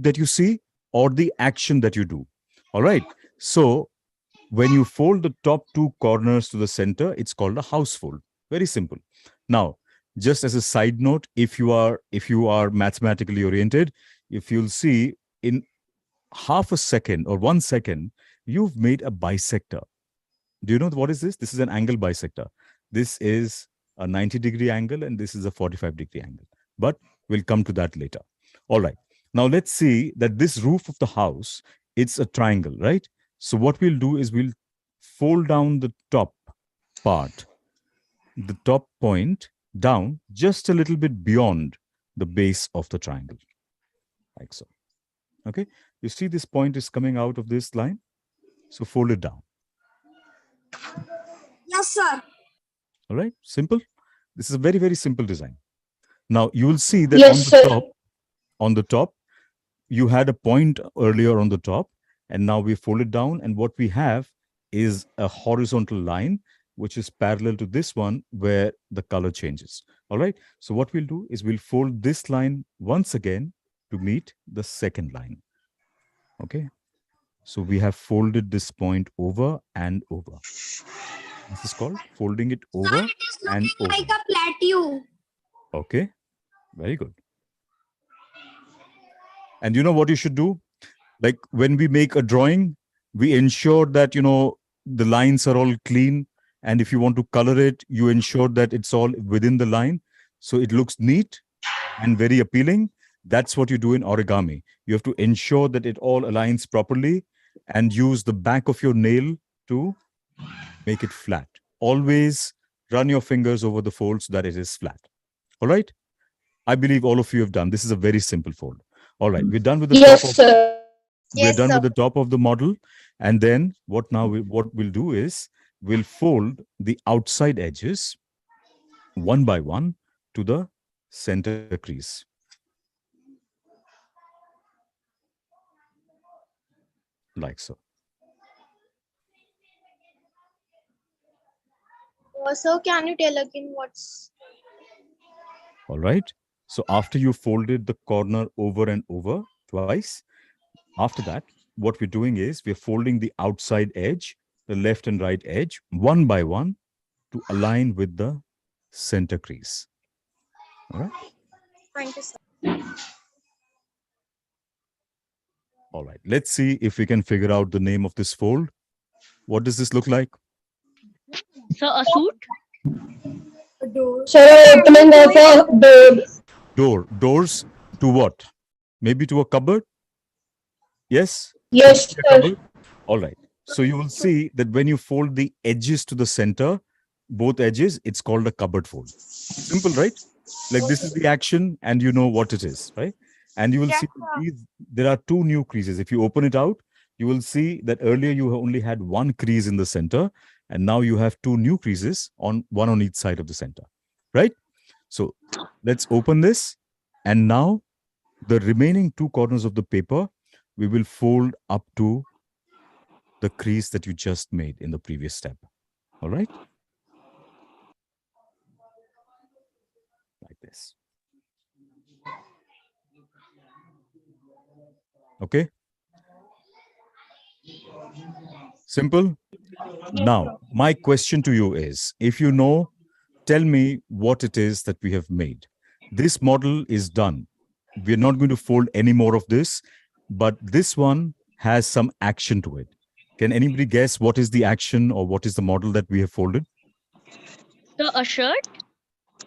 that you see or the action that you do. All right. So when you fold the top two corners to the center, it's called a house fold. Very simple. Now, just as a side note, if you are mathematically oriented, if you'll see in half a second or 1 second, you've made a bisector. Do you know what is this? This is an angle bisector. This is a 90-degree angle and this is a 45-degree angle. But we'll come to that later. All right. Now let's see that this roof of the house, it's a triangle, right? So what we'll do is we'll fold down the top part, the top point down just a little bit beyond the base of the triangle, like so. Okay. You see this point is coming out of this line. So fold it down. Yes, sir. All right. Simple. This is a very, very simple design. Now you will see that Yes, on the top, you had a point earlier on the top, and now we fold it down. And what we have is a horizontal line, which is parallel to this one where the color changes. All right. So what we'll do is we'll fold this line once again to meet the second line. Okay. So we have folded this point over and over. This is called folding it over Sir, it is and looking over. like a plateau. Okay. Very good. And you know what you should do? Like when we make a drawing, we ensure that, the lines are all clean. And if you want to color it, you ensure that it's all within the line. So it looks neat and very appealing. That's what you do in origami. You have to ensure that it all aligns properly and use the back of your nail to make it flat. Always run your fingers over the fold so that it is flat. All right. I believe all of you have done. This is a very simple fold. All right. We're done with the Yes, top of sir. we're done with the top of the model. And then what we'll do is we'll fold the outside edges one by one to the center crease. Like so. So can you tell again what's... All right. So after you folded the corner over and over twice, after that, what we're doing is we're folding the outside edge, the left and right edge, one by one to align with the center crease. All right. Thank you, sir. All right. Let's see if we can figure out the name of this fold. What does this look like? So a suit? Sir, opening of a door. Doors to what? Maybe to a cupboard? Yes? Yes, A sir. cupboard? All right. So you will see that when you fold the edges to the center, both edges, it's called a cupboard fold. Simple, right? Like this is the action and you know what it is, right? And you will see there are two new creases. If you open it out, you will see that earlier you only had one crease in the center, and now you have two new creases, one on each side of the center, right? So let's open this. And now the remaining two corners of the paper, we will fold up to the crease that you just made in the previous step. All right? Like this. Okay? Simple? Now, my question to you is, if you know, tell me what it is that we have made. This model is done. We're not going to fold any more of this, but this one has some action to it. Can anybody guess what is the action or what is the model that we have folded? So a shirt?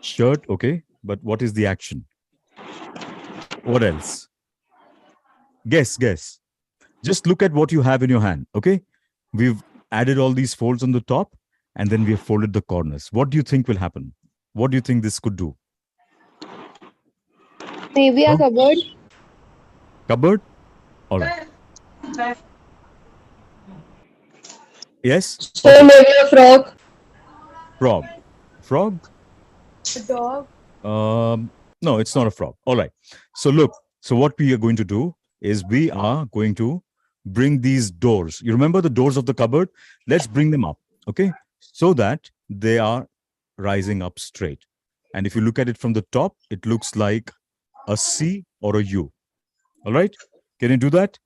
Shirt, okay. But what is the action? What else? Guess. Just look at what you have in your hand, okay? We've added all these folds on the top and then we have folded the corners. What do you think will happen? What do you think this could do? Maybe a cupboard. Cupboard? All right. Yes? So maybe a frog. Frog? A dog. No, it's not a frog. All right. So look, so what we are going to do is we are going to bring these doors. You remember the doors of the cupboard? Let's bring them up, okay? So that they are rising up straight. And if you look at it from the top, it looks like a C or a U. All right. Can you do that?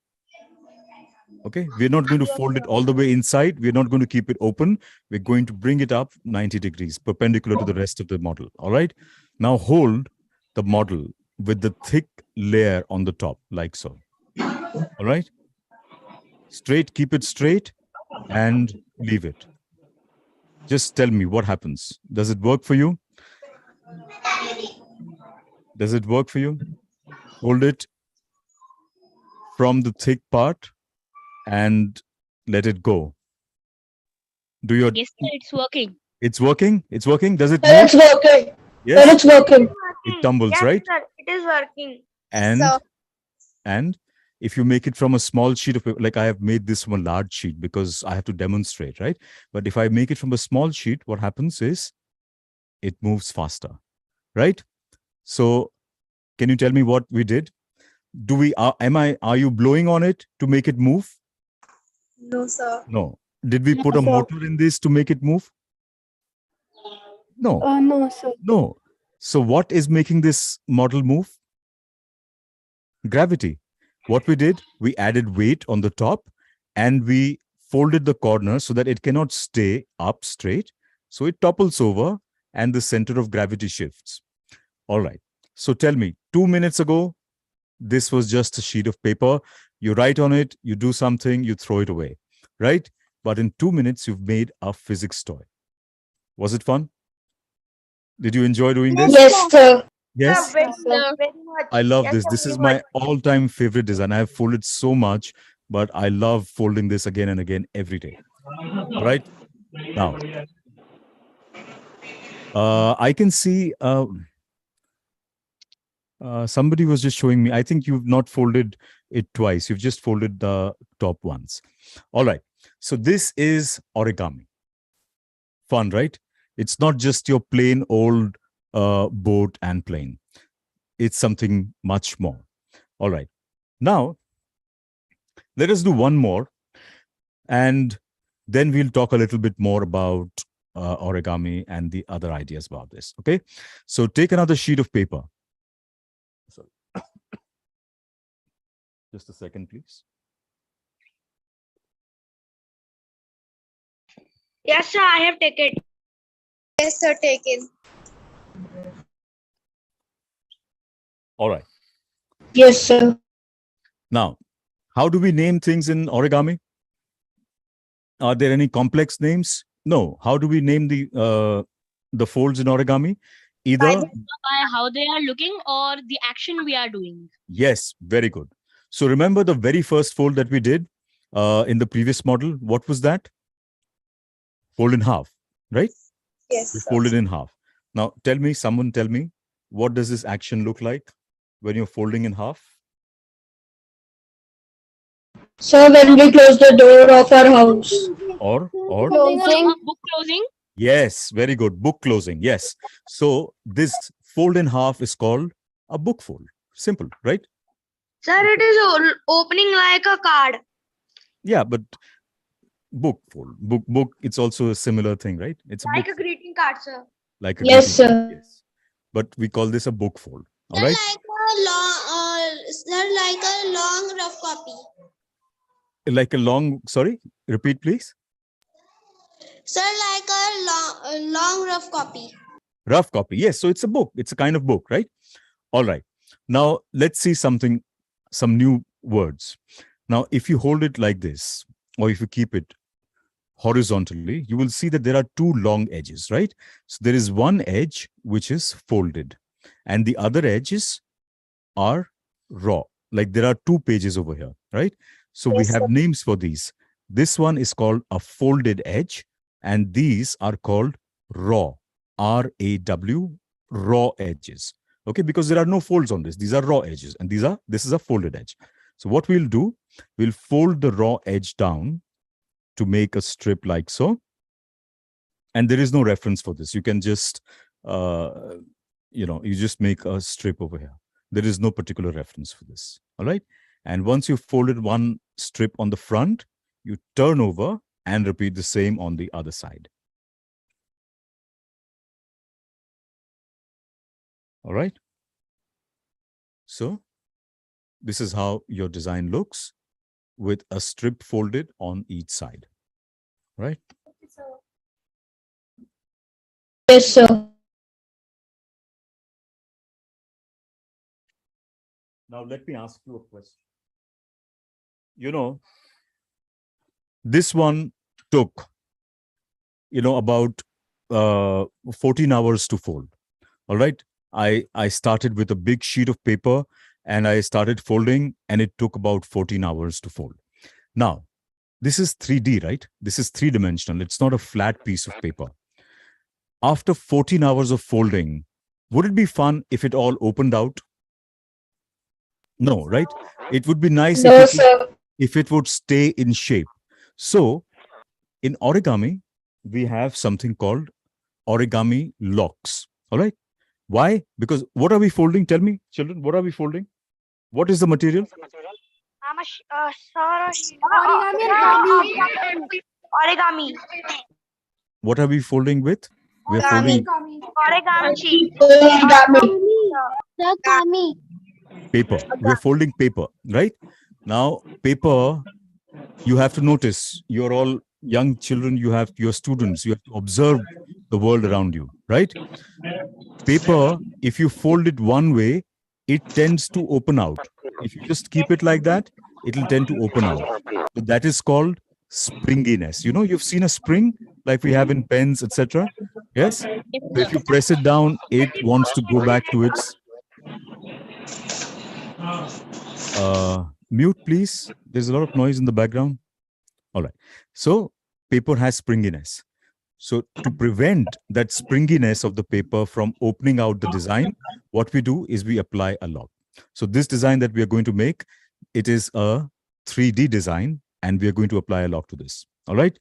Okay, we're not going to fold it all the way inside. We're not going to keep it open. We're going to bring it up 90 degrees, perpendicular to the rest of the model. All right. Now hold the model with the thick layer on the top, like so. All right. Straight, keep it straight and leave it. Just tell me what happens. Does it work for you? Does it work for you? Hold it from the thick part and let it go. Do your Yes, sir, it's working. It's working? It's working? Does it Then move? it's working. Then Yes, it's working. it tumbles, Yes, right? sir. It is working. And So, and if you make it from a small sheet of paper, like I have made this from a large sheet because I have to demonstrate, right? But if I make it from a small sheet, what happens is it moves faster, right? So can you tell me what we did? Do we are you blowing on it to make it move? no, sir. No. Did we put No, a sir. motor in this to make it move? No. No, sir. No. So what is making this model move? Gravity. What we did, we added weight on the top and we folded the corner so that it cannot stay up straight. So it topples over and the center of gravity shifts. All right. So tell me, 2 minutes ago, this was just a sheet of paper. You write on it, you do something, you throw it away, right? But in 2 minutes, you've made a physics toy. Was it fun? Did you enjoy doing this? Yes, sir. Yes. Very, Yes, sir. very much. I love Yes, this. sir, This very is much. my all-time favorite design. I have folded so much, but I love folding this again and again every day. All right. Now, I can see somebody was just showing me. I think you've not folded it twice. You've just folded the top once. All right. So this is origami. Fun, right? It's not just your plain old boat and plane. It's something much more. All right. Now, let us do one more. And then we'll talk a little bit more about origami and the other ideas about this. Okay. So take another sheet of paper. Sorry. Just a second, please. Yes, sir. I have taken. Yes, sir. Taken. All right. Yes, sir. Now, how do we name things in origami? Are there any complex names? No. How do we name the folds in origami? Either By how they are looking or the action we are doing. yes, very good. So remember the very first fold that we did in the previous model. What was that? Fold in half, right? Yes, We sir. fold it in half. Now, someone tell me, what does this action look like when you're folding in half? Sir, when we close the door of our house. Or Closing. A book closing. yes, very good. Book closing. Yes. So this fold in half is called a book fold. Simple, right? Sir, it is opening like a card. Yeah, but book fold. Book. It's also a similar thing, right? It's a Like book a greeting card, sir. like a Yes, greeting. sir. Yes. But we call this a book fold. All right. Like a long rough copy. Like a long. Sorry. Repeat, please. Sir, like a long rough copy. Rough copy. Yes. So it's a book. It's a kind of book, right? All right. Now let's see some new words. Now, if you hold it like this, or if you keep it horizontally, you will see that there are two long edges, right? So there is one edge which is folded, and the other edges are raw. Like there are two pages over here, right? So we Yes, have sir. names for these. This one is called a folded edge, and these are called raw, RAW, raw edges. Okay, because there are no folds on this. These are raw edges, and this is a folded edge. So what we'll do, we'll fold the raw edge down to make a strip like so. And there is no reference for this. You can just, you just make a strip over here. There is no particular reference for this. All right. And once you've folded one strip on the front, you turn over and repeat the same on the other side. All right. So this is how your design looks with a strip folded on each side, right? Yes, sir. Now, let me ask you a question. You know, this one took, about 14 hours to fold. All right. I started with a big sheet of paper and I started folding, and it took about 14 hours to fold. Now, this is 3D, right? This is three-dimensional. It's not a flat piece of paper. After 14 hours of folding, would it be fun if it all opened out? No, right? It would be nice No, sir. if it would stay in shape. So, in origami, we have something called origami locks. All right. Why? Because what are we folding? Tell me, children, what are we folding? What is the material? Origami. What are we folding with? We are folding Origami sheet. Origami. Origami. paper. We are folding paper, right? Now, paper, you have to notice, you're all young children, you're students, you have to observe the world around you, right? Paper, if you fold it one way, it tends to open out. If you just keep it like that, it'll tend to open out. So that is called springiness. You've seen a spring like we have in pens, etc. Yes? Yes, So sir. if you press it down, it wants to go back to its mute, please. There's a lot of noise in the background. All right. So paper has springiness. So to prevent that springiness of the paper from opening out the design, what we do is we apply a lock. So this design that we are going to make, it is a 3D design, and we are going to apply a lock to this. All right.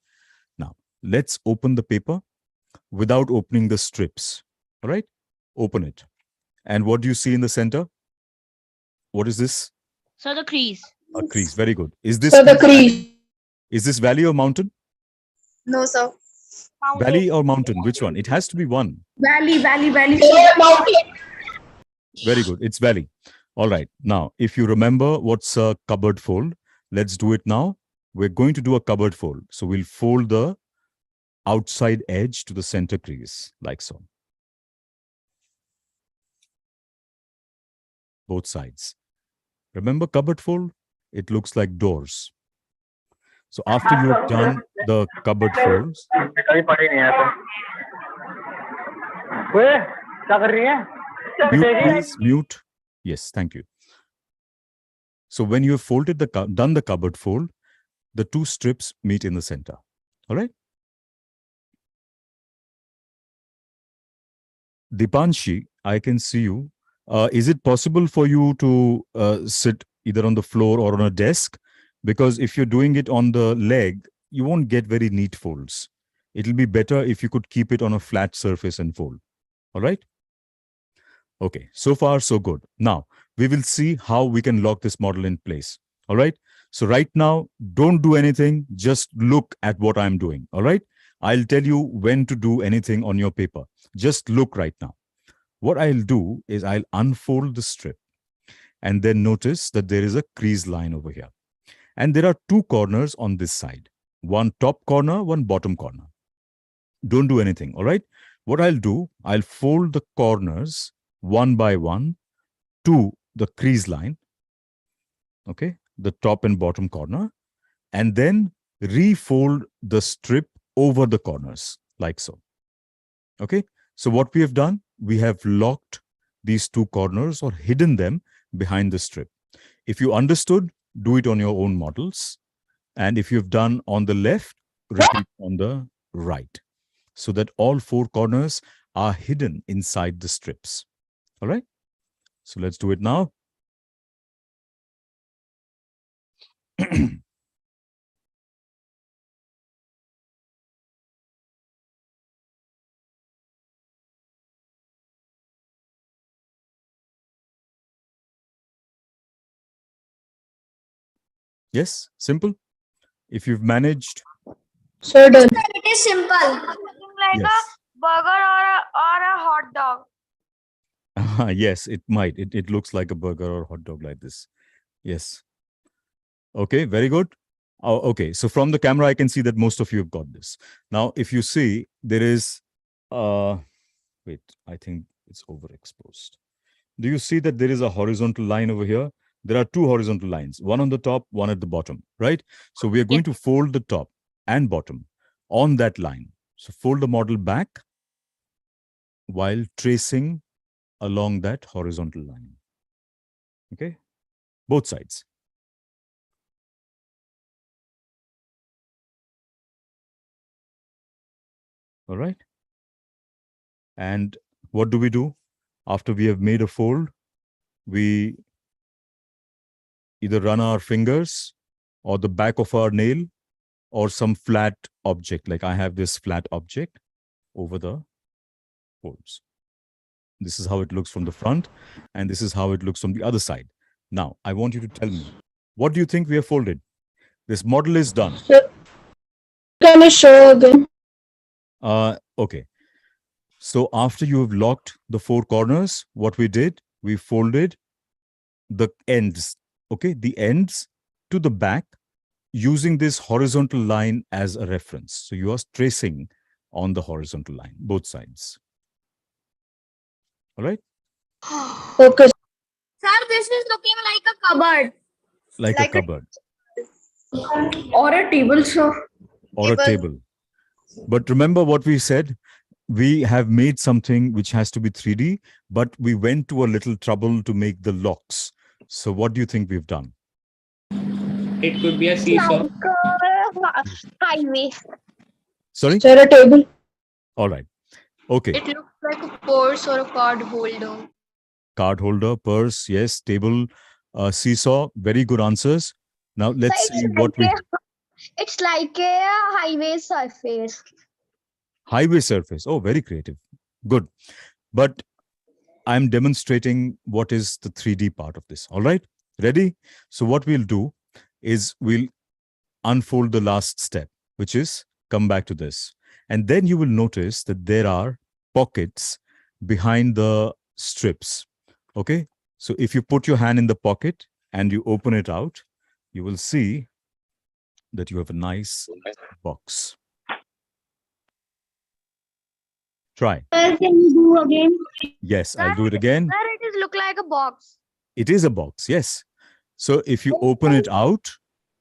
Now, let's open the paper without opening the strips. All right. Open it. And what do you see in the center? What is this? So the crease. A crease. Very good. Is this So the crease. Is this valley or mountain? No, sir. Valley or mountain? Which one? It has to be one. Valley. Mountain. Very good. It's valley. All right. Now, if you remember what's a cupboard fold, let's do it now. We're going to do a cupboard fold. So we'll fold the outside edge to the center crease, like so. Both sides. Remember cupboard fold? It looks like doors. So after you have done the cupboard folds, mute, please, mute. Yes, thank you. So when you have folded done the cupboard fold, the two strips meet in the center. All right. Dipanshi, I can see you. Is it possible for you to sit either on the floor or on a desk? Because if you're doing it on the leg, you won't get very neat folds. It'll be better if you could keep it on a flat surface and fold. All right. Okay, so far so good. Now, we will see how we can lock this model in place. All right. So right now, don't do anything. Just look at what I'm doing. All right. I'll tell you when to do anything on your paper. Just look right now. What I'll do is I'll unfold the strip and then notice that there is a crease line over here. And there are two corners on this side. One top corner, one bottom corner. Don't do anything. All right. What I'll do, I'll fold the corners one by one to the crease line. Okay. The top and bottom corner. And then refold the strip over the corners like so. Okay. So what we have done, we have locked these two corners or hidden them behind the strip. If you understood, do it on your own models. And if you've done on the left, repeat on the right, so that all four corners are hidden inside the strips. All right. So let's do it now. Yes, simple. If you've managed. So done. It is simple. Like Yes. a burger or a hot dog. Yes, it might. It looks like a burger or hot dog like this. Yes. Okay, very good. Oh, okay, so from the camera, I can see that most of you have got this. Now, if you see, there is, wait, I think it's overexposed. Do you see that there is a horizontal line over here? There are two horizontal lines, one on the top, one at the bottom, right? So we are going to fold the top and bottom on that line. So fold the model back while tracing along that horizontal line. Okay, both sides. All right. And what do? After we have made a fold, we either run our fingers or the back of our nail or some flat object. Like I have this flat object over the folds. This is how it looks from the front, and this is how it looks from the other side. Now, I want you to tell me, what do you think we have folded? This model is done. Sir, can you show again? Okay. So after you have locked the four corners, what we did, we folded the ends, okay, the ends to the back using this horizontal line as a reference. So you are tracing on the horizontal line, both sides. All right? Okay. Sir, this is looking like a cupboard. Like a cupboard Or a table, sir. or a table. But remember what we said? We have made something which has to be 3D, but we went to a little trouble to make the locks. So what do you think we've done? It could be a seesaw. Like a highway. Sorry? Sir, a table. All right. Okay. It looks like a purse or a card holder. Card holder, purse, yes, table, seesaw. Very good answers. Now let's see what we... It's like a highway surface. Highway surface. Oh, very creative. Good. But I'm demonstrating what is the 3D part of this. All right. Ready? So what we'll do is we'll unfold the last step, which is come back to this. And then you will notice that there are pockets behind the strips. Okay. So if you put your hand in the pocket and you open it out, you will see that you have a nice box. Try. Sir, can you do again? Yes, I'll do it again. Sir, it is look like a box. It is a box, yes. So if you open it out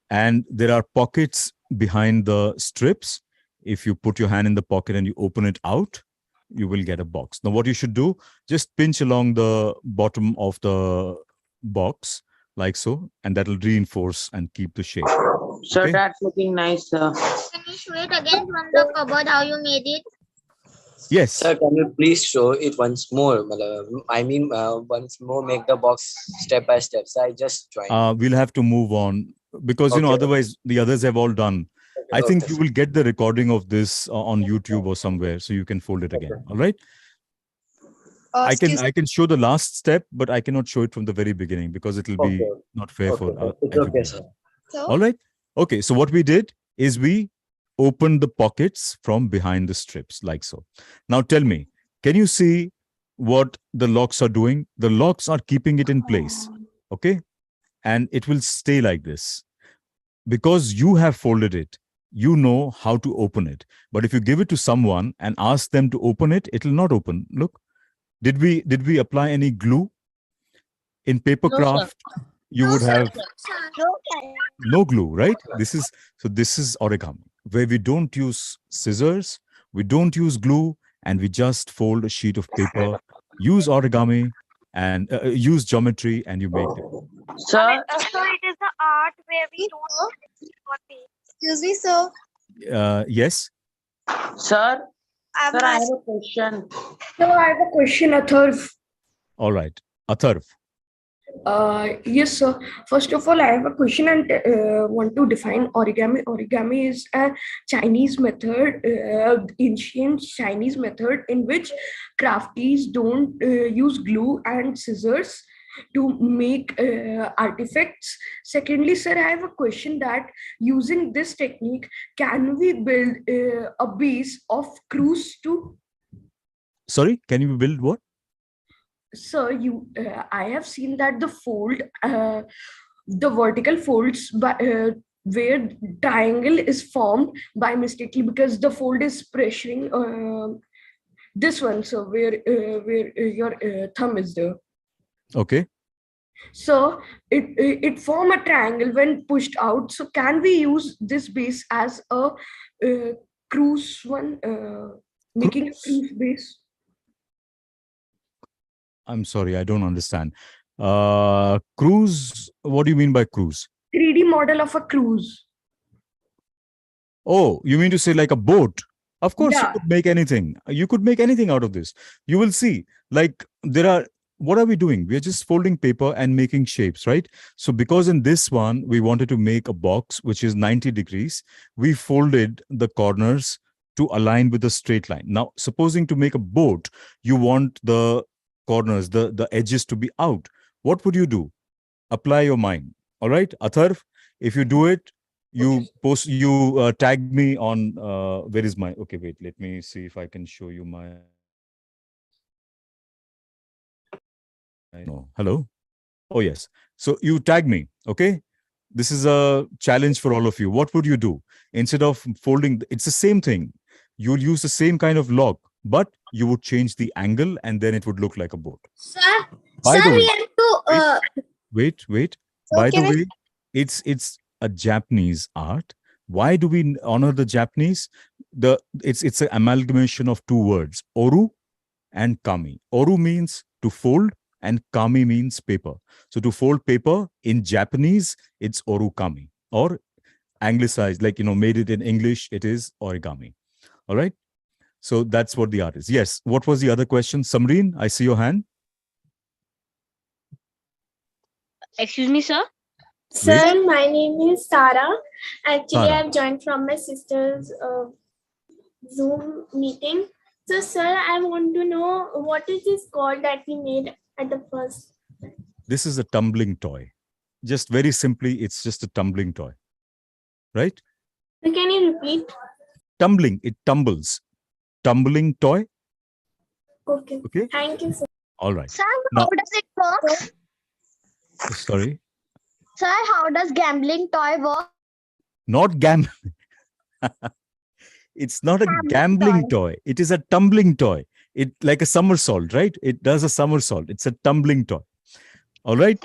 and there are pockets behind the strips, if you put your hand in the pocket and you open it out, you will get a box. Now what you should do, just pinch along the bottom of the box like so, and that will reinforce and keep the shape. Sir, Okay. that's looking nice, sir. Can you show it again from the cupboard how you made it? Yes. Sir, can you please show it once more? I mean, once more, make the box step by step. So I just joined. We'll have to move on because, you know, Okay. otherwise the others have all done. I think Okay, you will get the recording of this on YouTube or somewhere, so you can fold it again. All right. I can show the last step, but I cannot show it from the very beginning because it will be Okay. not fair for It's everybody. okay, sir. All right. Okay. So what we did is we opened the pockets from behind the strips like so. Now tell me, can you see what the locks are doing? The locks are keeping it in place. Okay. And it will stay like this because you have folded it. You know how to open it. But if you give it to someone and ask them to open it, it will not open. Look, did we apply any glue? In paper No, sir. craft, you would have Okay. no glue, right? This is origami, where we don't use scissors, we don't use glue, and we just fold a sheet of paper, use origami, and use geometry, and you make it. Sir, So it is the art where we don't. Excuse me, sir. Yes. sir, I'm sir, I have a question. So I have a question, Atharv. All right. Atharv. Yes, sir. First of all, I have a question and want to define origami. Origami is a Chinese method, ancient Chinese method in which crafties don't use glue and scissors to make artifacts. Secondly, sir, I have a question that using this technique, can we build a base of cruise too? Sorry, can you build what? Sir, I have seen that the fold the vertical folds by where triangle is formed by mistakenly because the fold is pressuring this one, so where your thumb is there. Okay. So it form a triangle when pushed out. So can we use this base as a cruise one, making a Cruise. cruise base? I'm sorry, I don't understand. Cruise, what do you mean by cruise? 3D model of a cruise. Oh, you mean to say like a boat? Of course, you Yeah. could make anything. You could make anything out of this. You will see, like, what are we doing? We are just folding paper and making shapes, right? So because in this one, we wanted to make a box, which is 90 degrees, we folded the corners to align with a straight line. Now, supposing to make a boat, you want the corners, the edges to be out. What would you do? Apply your mind. All right, Atharv, if you do it, you post, you tag me on, where is my, okay, wait, let me see if I can show you my, no, hello. Oh, yes. So you tag me, okay? This is a challenge for all of you. What would you do? Instead of folding, it's the same thing. You'll use the same kind of lock, but you would change the angle and then it would look like a boat. Sir, By the sir, way, we have to. wait. By Okay, the way, it's a Japanese art. Why do we honor the Japanese? It's an amalgamation of two words, oru and kami. Oru means to fold and kami means paper. So to fold paper in Japanese, it's orukami, or anglicized, like, made it in English, it is origami. All right. So that's what the art is. Yes. What was the other question? Samreen, I see your hand. Excuse me, sir. Sir, my name is Sarah. Actually, Sarah. I've joined from my sister's Zoom meeting. So, sir, I want to know what is this called that we made at the first. This is a tumbling toy. Just very simply, it's just a tumbling toy. Right? So can you repeat? Tumbling, it tumbles. Tumbling toy. Okay. Okay. Thank you, sir. All right. Sir, Now- how does it work? Sorry. Sir, how does gambling toy work? Not gambling. It's not a gambling toy. It is a tumbling toy. It like a somersault, right? It does a somersault. It's a tumbling toy. All right.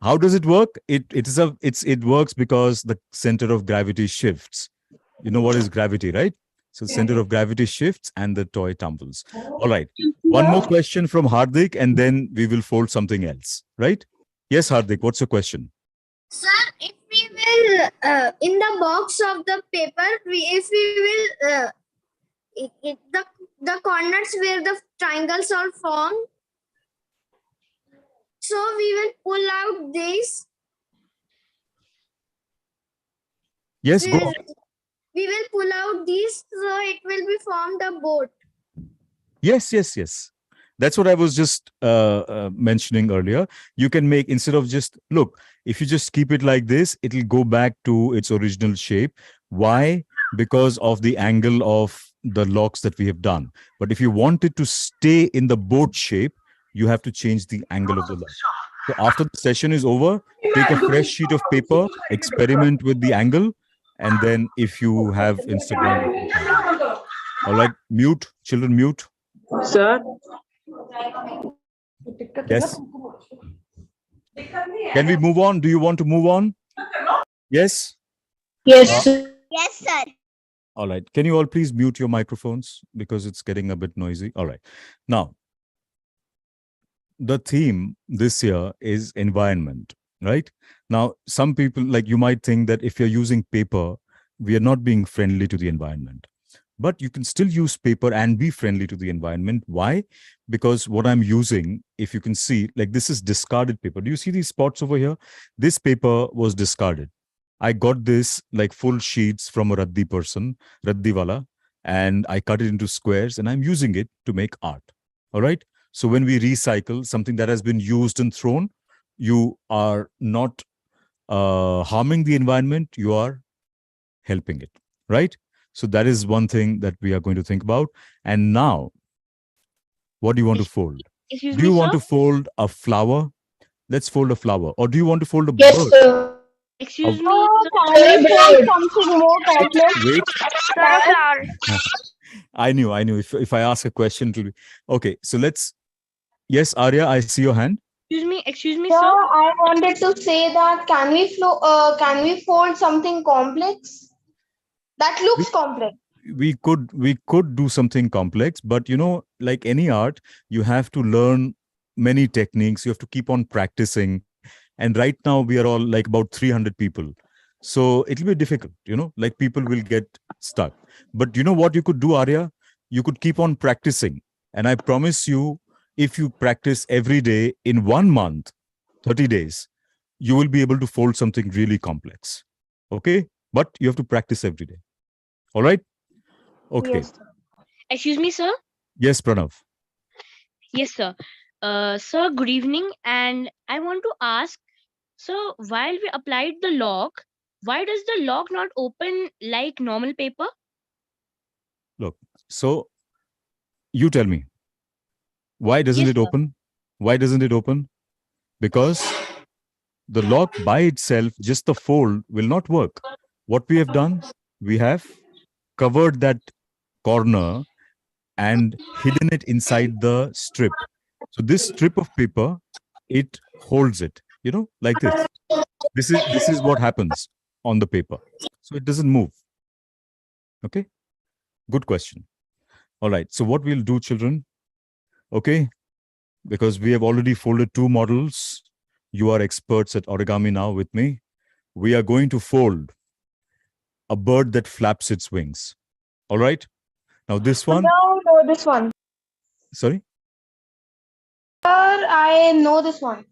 How does it work? It works because the center of gravity shifts. You know what is gravity, right? So center of gravity shifts and the toy tumbles. All right. One more question from Hardik, and then we will fold something else, right? Yes, Hardik, what's your question? Sir, if we will, in the box of the paper, if we will, the corners where the triangles are formed, so we will pull out this. Yes, go on. We will pull out these, so it will be formed a boat. Yes. That's what I was just mentioning earlier. You can make, instead of just, look, if you just keep it like this, it'll go back to its original shape. Why? Because of the angle of the locks that we have done. But if you want it to stay in the boat shape, you have to change the angle of the lock. So after the session is over, take a fresh sheet of paper, experiment with the angle, and then if you have Instagram. All right, mute, children, mute. Sir, Yes. Can we move on? Do you want to move on? Yes? yes, sir. Yes, sir. All right. Can you all please mute your microphones because it's getting a bit noisy? All right. Now, the theme this year is environment, right? Now, some people, like, you might think that if you're using paper, we are not being friendly to the environment. But you can still use paper and be friendly to the environment. Why? Because what I'm using, if you can see, like, this is discarded paper. Do you see these spots over here? This paper was discarded. I got this like full sheets from a Raddi person, Raddiwala, and I cut it into squares and I'm using it to make art. All right. So when we recycle something that has been used and thrown, you are not harming the environment, you are helping it, right? So that is one thing that we are going to think about. And now, what do you want to fold? Excuse Do you me, want sir. to fold a flower? Let's fold a flower. Or do you want to fold a Yes, bird? sir. Excuse me, Oh, sir. can we fold something more complex? Wait. Flower. I knew. If I ask a question, it will be okay. So let's. Yes, Arya, I see your hand. Excuse me, Sir, sir. I wanted to say that can we fold something complex? That We, looks complex. we could do something complex, but like any art, you have to learn many techniques. You have to keep on practicing. And right now we are all like about 300 people. So it'll be difficult, like people will get stuck. But you know what you could do, Arya? You could keep on practicing. And I promise you, if you practice every day in 1 month, 30 days, you will be able to fold something really complex. Okay? But you have to practice every day. All right? Okay. Yes. Excuse me, sir. Yes, Pranav. Yes, sir. Sir, good evening. And I want to ask, so while we applied the lock, why does the lock not open like normal paper? Look, so you tell me, why doesn't Yes, it sir. open? Why doesn't it open? Because the lock by itself, just the fold, will not work. What we have done, we have covered that corner and hidden it inside the strip. So this strip of paper, it holds it, like this. This is what happens on the paper. So it doesn't move. Okay? Good question. All right. So what we'll do, children, okay, because we have already folded 2 models. You are experts at origami now with me. We are going to fold a bird that flaps its wings. All right. Now this one, No, this one. sorry. Sir, I know this one.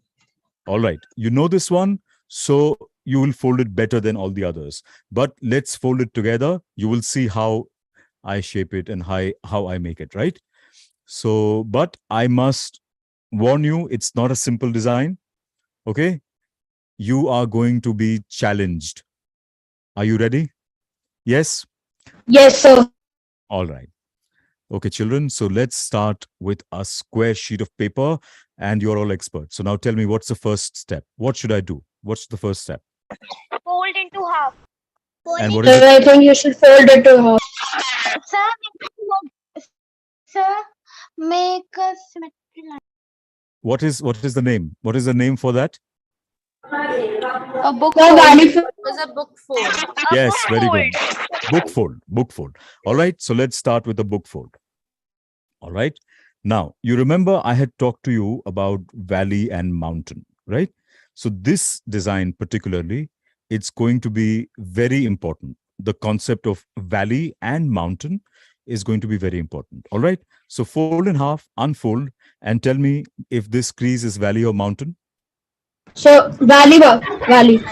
All right. You know this one, so you will fold it better than all the others. But let's fold it together. You will see how I shape it and how I make it, right? So, but I must warn you, it's not a simple design. Okay. You are going to be challenged. Are you ready? Yes? Yes, sir. All right. Okay, children. So let's start with a square sheet of paper, and you're all experts. So now tell me, what's the first step? What should I do? What's the first step? Fold into half. And what is Sir, it? I think you should fold it to half. Sir, make a symmetry line. What is the name? What is the name for that? A book Sir, value fold. Was a book fold. Yes, very good. Book fold. Book fold. All right. So let's start with the book fold. All right. Now, you remember I had talked to you about valley and mountain, right? So this design particularly, it's going to be very important. The concept of valley and mountain is going to be very important. All right. So fold in half, unfold, and tell me if this crease is valley or mountain. So, valley. Valley.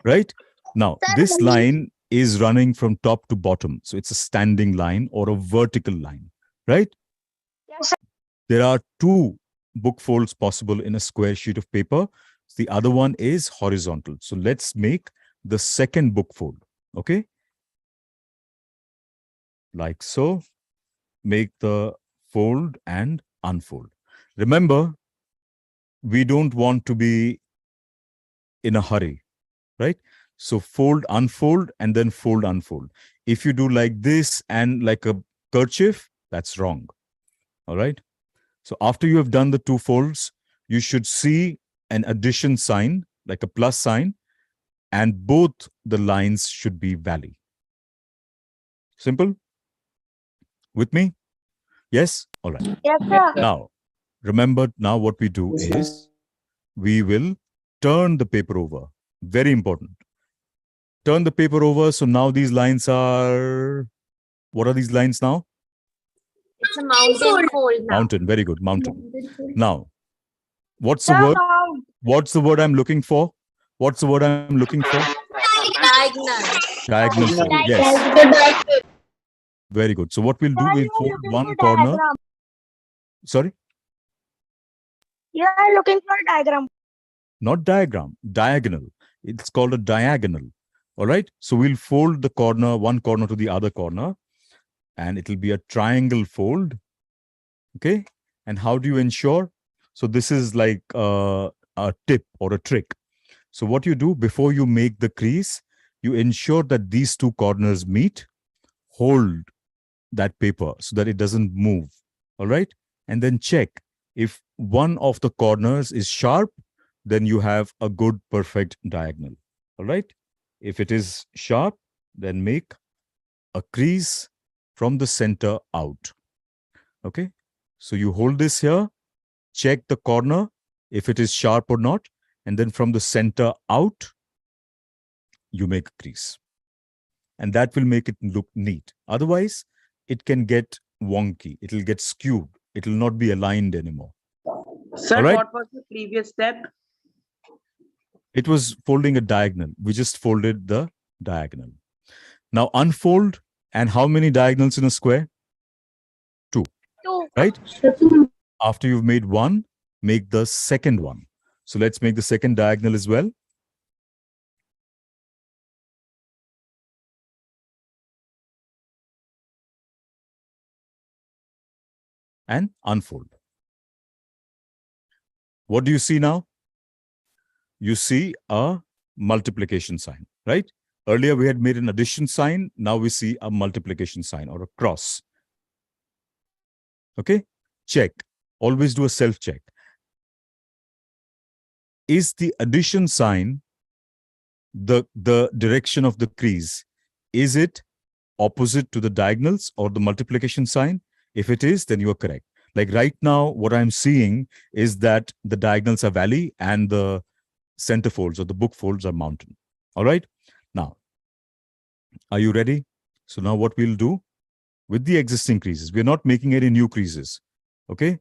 Right? Now, this line is running from top to bottom. So it's a standing line or a vertical line, right? Yes, There are 2 book folds possible in a square sheet of paper. The other one is horizontal. So let's make the second book fold. Okay. Like so. Make the fold and unfold. Remember, we don't want to be in a hurry, right? So fold, unfold, and then fold, unfold. If you do like this and like a kerchief, that's wrong. All right. So after you have done the 2 folds, you should see an addition sign, like a plus sign, and both the lines should be valley. Simple? With me? Yes? All right. Yes, sir. Now, remember, now what we do is we will turn the paper over. Very important. Turn the paper over. So now these lines are, what are these lines now? It's a mountain fold now. Mountain. Very good. Mountain. Now, what's the word? Mount. What's the word I'm looking for? What's the word I'm looking for? Diagonal. Diagonal fold. Yes. The diagonal. Very good. So what we'll do, Sir, we'll you are fold looking one for corner. diagram. Sorry? You are looking for a diagram. Not diagram, diagonal. It's called a diagonal. All right. So we'll fold the corner, one corner to the other corner, and it'll be a triangle fold. Okay. And how do you ensure? So this is like a tip or a trick. So what you do before you make the crease, you ensure that these two corners meet, hold that paper so that it doesn't move. All right. And then check if one of the corners is sharp, then you have a good, perfect diagonal. All right. If it is sharp, then make a crease from the center out. Okay. So you hold this here, check the corner, if it is sharp or not, and then from the center out, you make a crease. And that will make it look neat. Otherwise, it can get wonky. It will get skewed. It will not be aligned anymore. Sir, All right. what was the previous step? It was folding a diagonal. We just folded the diagonal. Now unfold, and how many diagonals in a square? 2. 2. Right? After you've made one, make the second one. So let's make the second diagonal as well. And unfold. What do you see now? You see a multiplication sign, right? Earlier we had made an addition sign. Now we see a multiplication sign or a cross. Okay? Check. Always do a self-check. Is the addition sign the direction of the crease? Is it opposite to the diagonals or the multiplication sign? If it is, then you are correct. Like right now, what I'm seeing is that the diagonals are valley and the center folds or the book folds are mountain. All right. Now, are you ready? So now what we'll do with the existing creases, we're not making any new creases. Okay.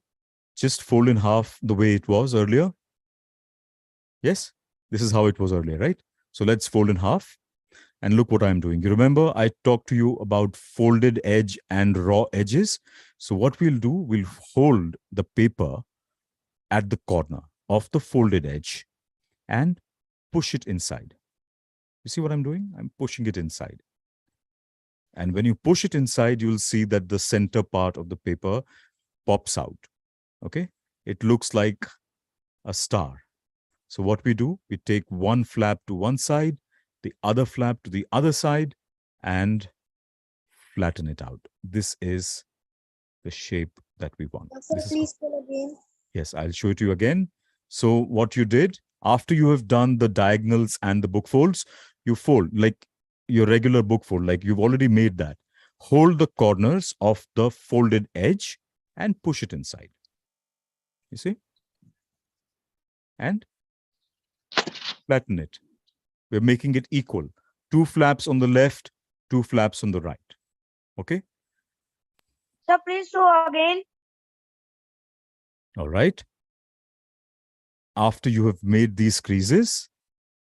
Just fold in half the way it was earlier. Yes. This is how it was earlier, right? So let's fold in half. And look what I'm doing. You remember I talked to you about folded edge and raw edges. So what we'll do, we'll hold the paper at the corner of the folded edge and push it inside. You see what I'm doing? I'm pushing it inside. And when you push it inside, you'll see that the center part of the paper pops out. Okay? It looks like a star. So what we do, we take one flap to one side, the other flap to the other side, and flatten it out. This is the shape that we want. Please fill again. Yes, I'll show it to you again. So what you did, after you have done the diagonals and the book folds, you fold like your regular book fold, like you've already made that. Hold the corners of the folded edge and push it inside. You see? And flatten it. We're making it equal. 2 flaps on the left, 2 flaps on the right. Okay? Sir, please show again. All right. After you have made these creases,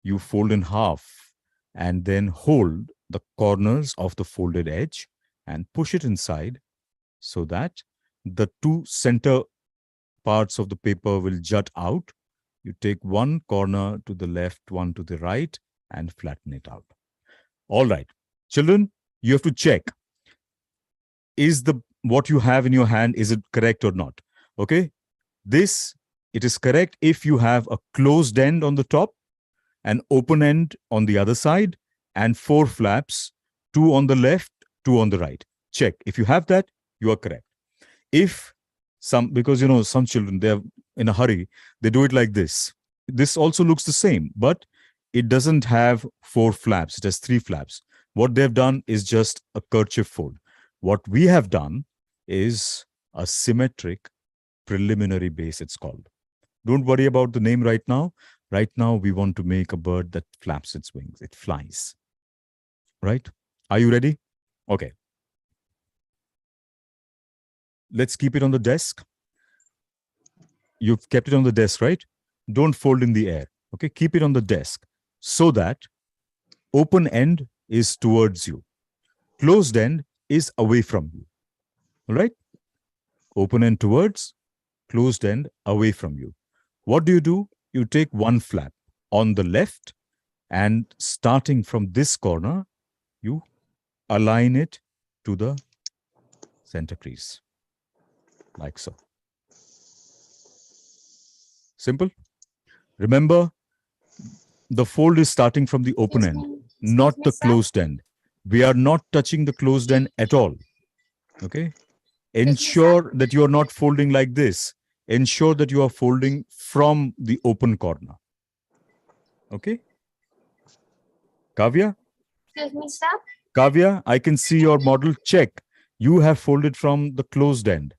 you fold in half and then hold the corners of the folded edge and push it inside so that the 2 center parts of the paper will jut out. You take one corner to the left, one to the right, and flatten it out. All right. Children, you have to check. Is what you have in your hand, is it correct or not? Okay. It is correct if you have a closed end on the top, an open end on the other side, and 4 flaps, 2 on the left, 2 on the right. Check. If you have that, you are correct. If because some children, they're in a hurry, they do it like this. This also looks the same, but it doesn't have 4 flaps. It has 3 flaps. What they've done is just a kerchief fold. What we have done is a symmetric preliminary base, it's called. Don't worry about the name right now. Right now, we want to make a bird that flaps its wings. It flies. Right? Are you ready? Okay. Let's keep it on the desk. You've kept it on the desk, right? Don't fold in the air. Okay, keep it on the desk so that open end is towards you. Closed end is away from you. All right? Open end towards, closed end away from you. What do? You take one flap on the left and starting from this corner, you align it to the center crease. Like so. Simple. Remember, the fold is starting from the open end, not the closed end. We are not touching the closed end at all. Okay? Ensure that you are not folding like this. Ensure that you are folding from the open corner. Okay? Kavya? Excuse me, sir. Kavya, I can see your model. Check. You have folded from the closed end.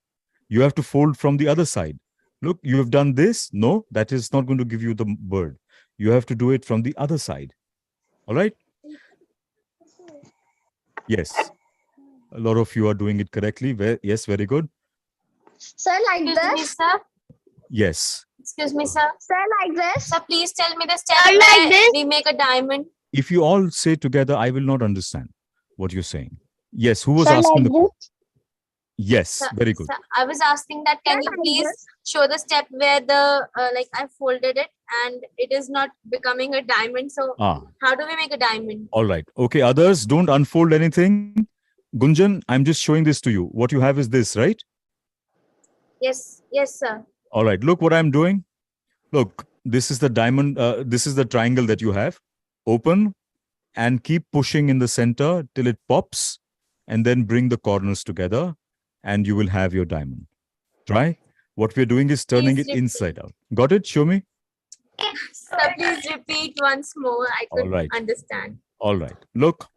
You have to fold from the other side. Look, you have done this. No, that is not going to give you the bird. You have to do it from the other side. All right? Yes. A lot of you are doing it correctly. Yes, very good. Sir, like Excuse this? Sir. Yes. Excuse me, sir. Sir, like this. Sir, please tell me the step Sir, like where this. we make a diamond. If you all say together, I will not understand what you're saying. Yes, who was Sir, asking like the this. Yes, Sir, very good. Sir, I was asking that can you like please show the step where the like I folded it and it is not becoming a diamond. So how do we make a diamond? All right. Okay, others, don't unfold anything. Gunjan, I'm just showing this to you. What you have is this, right? Yes, yes, sir. All right. Look what I'm doing. Look, this is the diamond. This is the triangle that you have. Open and keep pushing in the center till it pops, and then bring the corners together and you will have your diamond. Try. What we're doing is turning Please it inside out. Got it? Show me. Sir, please repeat once more. I All could right. understand. All right. Look.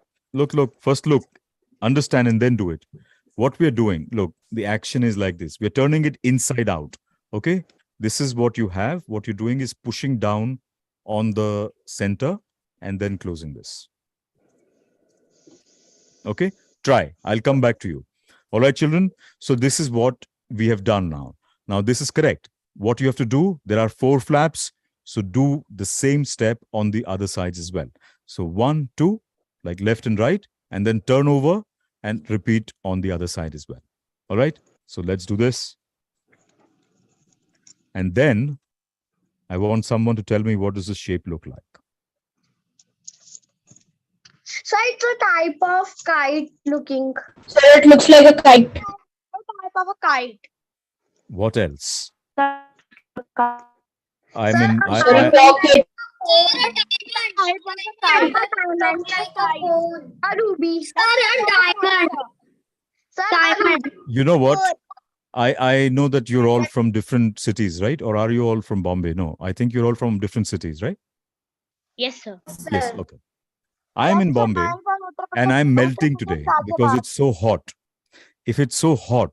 First look. Understand and then do it. What we're doing, look, the action is like this. We're turning it inside out. Okay? This is what you have. What you're doing is pushing down on the center and then closing this. Okay? Try. I'll come back to you. All right, children? So this is what we have done now. Now, this is correct. What you have to do, there are 4 flaps. So do the same step on the other sides as well. So 1, 2, like left and right, and then turn over and repeat on the other side as well. All right? So let's do this. And then I want someone to tell me what does the shape look like. Sir, it's a type of kite looking. Sir, it looks like a kite. A type of a kite. What else? Sir, I mean, Sorry, rocket. A ruby. Sir, a diamond. Sir, diamond. you know what? I know that you're all from different cities, right? Or are you all from Bombay? No, I think you're all from different cities, right? Yes, sir. Yes, okay. I'm in Bombay and I'm melting today because it's so hot. If it's so hot,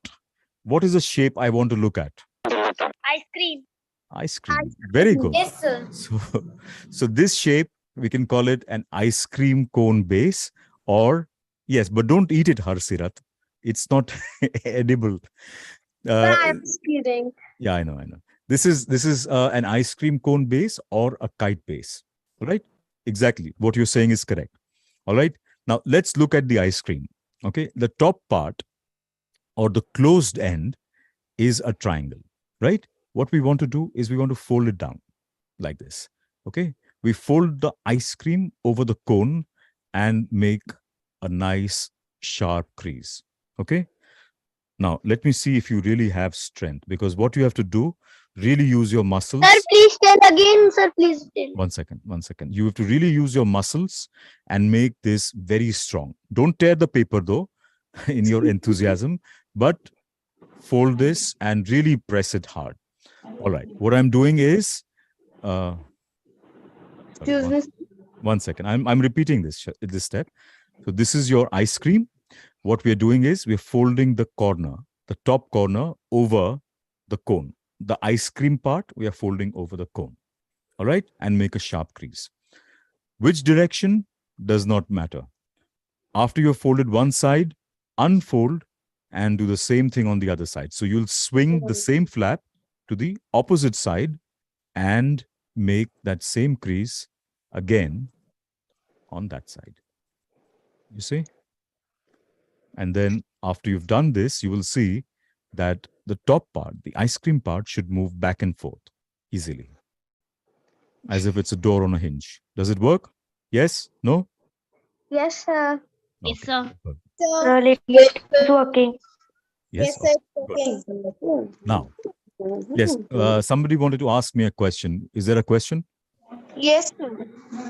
what is the shape I want to look at? Ice cream. Ice cream. Very good. Yes, sir. So this shape, we can call it an ice cream cone base, or yes, but don't eat it, Harsirat. It's not edible. I'm kidding. Yeah, I know. This is an ice cream cone base or a kite base, right? Exactly. What you're saying is correct. All right. Now let's look at the ice cream. Okay. The top part or the closed end is a triangle, right? What we want to do is we want to fold it down like this. Okay. We fold the ice cream over the cone and make a nice sharp crease. Okay. Now, let me see if you really have strength, because what you have to do, really use your muscles. Sir, please tell again. Sir, please tell. One second. You have to really use your muscles and make this very strong. Don't tear the paper though, in your enthusiasm, but fold this and really press it hard. All right. What I'm doing is, Excuse me. one second. I'm repeating this step. So this is your ice cream. What we're doing is we're folding the corner, the top corner over the cone. The ice cream part, we are folding over the cone. All right. And make a sharp crease. Which direction does not matter. After you've folded one side, unfold and do the same thing on the other side. So you'll swing the same flap to the opposite side and make that same crease again on that side. You see? And then after you've done this, you will see that the top part, the ice cream part, should move back and forth easily, as if it's a door on a hinge. Does it work? Yes? No? Yes, sir. Yes, sir. Good. Really, it's working. Yes? sir. Okay. Good. Now, Yes. Somebody wanted to ask me a question. Is there a question? Yes, sir.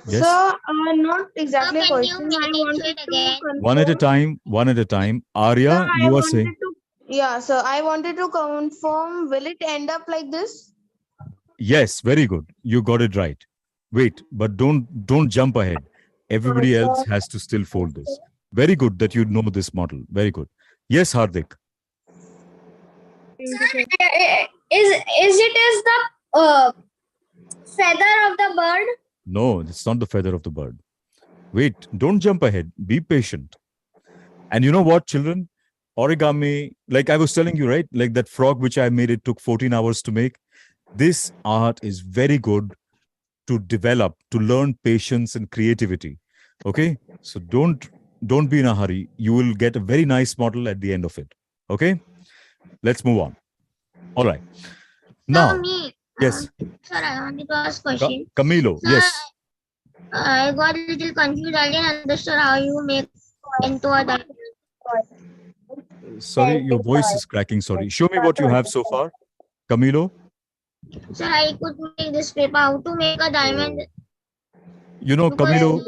Yes. Sir, not exactly a Can you question. I make wanted it to again? One at a confirm. time. One at a time. Sir, Arya, I you are wanted saying. to. Yeah, sir. I wanted to confirm. Will it end up like this? Yes, very good. You got it right. Wait, but don't jump ahead. Everybody else has to still fold this. Very good that you know this model. Very good. Yes, Hardik. Is it as the feather of the bird? No, it's not the feather of the bird. Wait, don't jump ahead. Be patient. And you know what, children? Origami, like I was telling you, right? Like that frog which I made, it took 14 hours to make. This art is very good to develop, to learn patience and creativity. Okay? So don't be in a hurry. You will get a very nice model at the end of it. Okay? Let's move on. All right. Now, me. yes, Sir, I wanted to ask question. Camilo, Sir, yes. I got a little confused. I didn't understand how you make into a diamond. Sorry, your voice is cracking. Sorry. Show me what you have so far. Camilo, Sir, I could make this paper. How to make a diamond? you know, Because Camilo,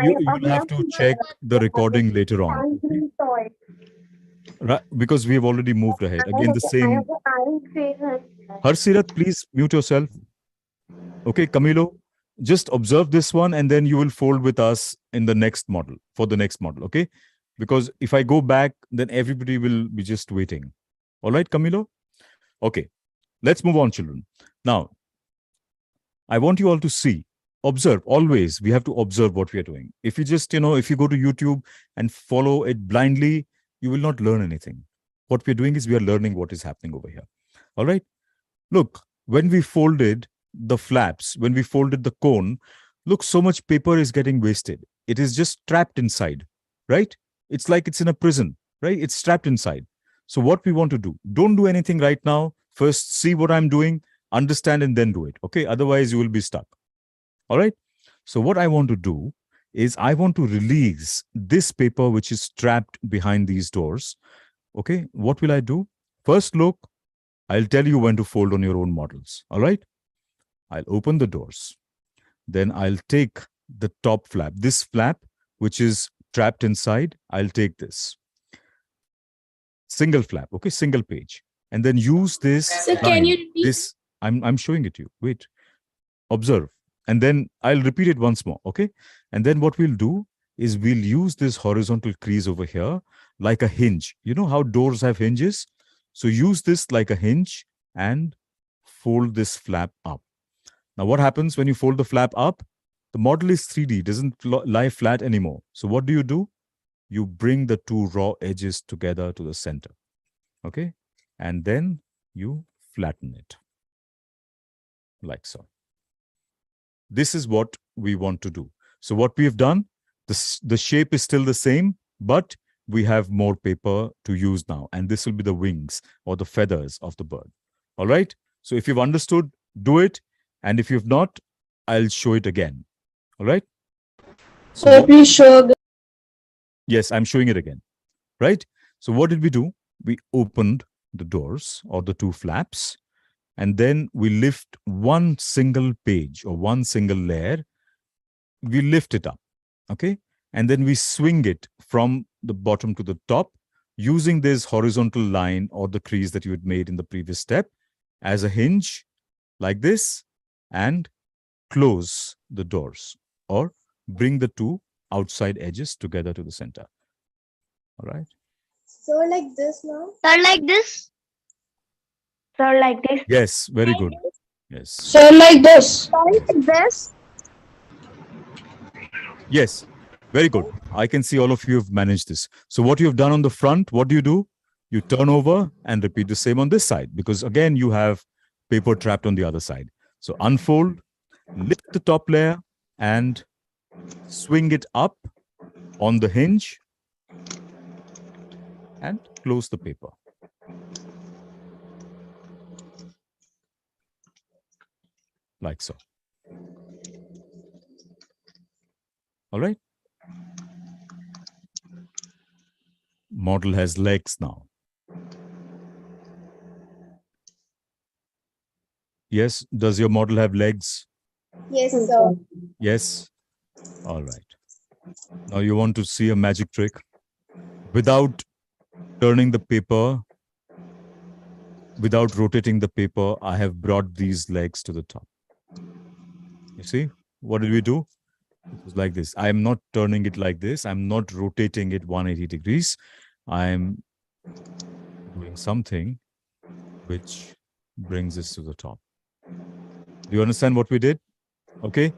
you'll have to check the recording later on. Okay? Right, because we have already moved ahead. Again, the same. Harsirat, please mute yourself. Okay, Camilo, just observe this one and then you will fold with us in the next model, for the next model, okay? Because if I go back, then everybody will be just waiting. All right, Camilo? Okay, let's move on, children. Now, I want you all to see, observe, always, we have to observe what we are doing. If you just, if you go to YouTube and follow it blindly, you will not learn anything. What we're doing is we are learning what is happening over here. All right? Look, when we folded the flaps, when we folded the cone, look, so much paper is getting wasted. It is just trapped inside, right? It's like it's in a prison, right? It's trapped inside. So what we want to do, don't do anything right now. First, see what I'm doing, understand, and then do it, okay? Otherwise, you will be stuck. All right? So what I want to do is I want to release this paper which is trapped behind these doors. Okay, what will I do? First, look, I'll tell you when to fold on your own models. All right? I'll open the doors. Then I'll take the top flap, this flap, which is trapped inside. I'll take this. Single flap, okay, single page. And then use this. So can you repeat? This, I'm showing it to you. Wait, observe. And then I'll repeat it once more, okay? And then what we'll do is we'll use this horizontal crease over here like a hinge. You know how doors have hinges? So use this like a hinge and fold this flap up. Now what happens when you fold the flap up? The model is 3D, doesn't lie flat anymore. So what do? You bring the two raw edges together to the center, okay? And then you flatten it, like so. This is what we want to do. So what we've done, the shape is still the same, but we have more paper to use now. And this will be the wings or the feathers of the bird. All right? So if you've understood, do it. And if you've not, I'll show it again. All right? So please show. Yes, I'm showing it again. Right? So what did we do? We opened the doors or the two flaps, and then we lift one single page or one single layer. We lift it up, okay? And then we swing it from the bottom to the top using this horizontal line or the crease that you had made in the previous step as a hinge, like this, and close the doors or bring the two outside edges together to the center. All right? So like this now? Sir, like this. Sir, like this. Yes, very good. Yes. So like this. Like this. Yes, very good. I can see all of you have managed this. So what you've done on the front, what do? You turn over and repeat the same on this side, because again, you have paper trapped on the other side. So unfold, lift the top layer and swing it up on the hinge and close the paper. Like so. All right. Model has legs now. Yes. Does your model have legs? Yes, sir. Yes. All right. Now you want to see a magic trick. Without turning the paper, without rotating the paper, I have brought these legs to the top. You see, what did we do? It was like this. I am not turning it like this. I'm not rotating it 180 degrees. I'm doing something which brings this to the top. Do you understand what we did? Okay.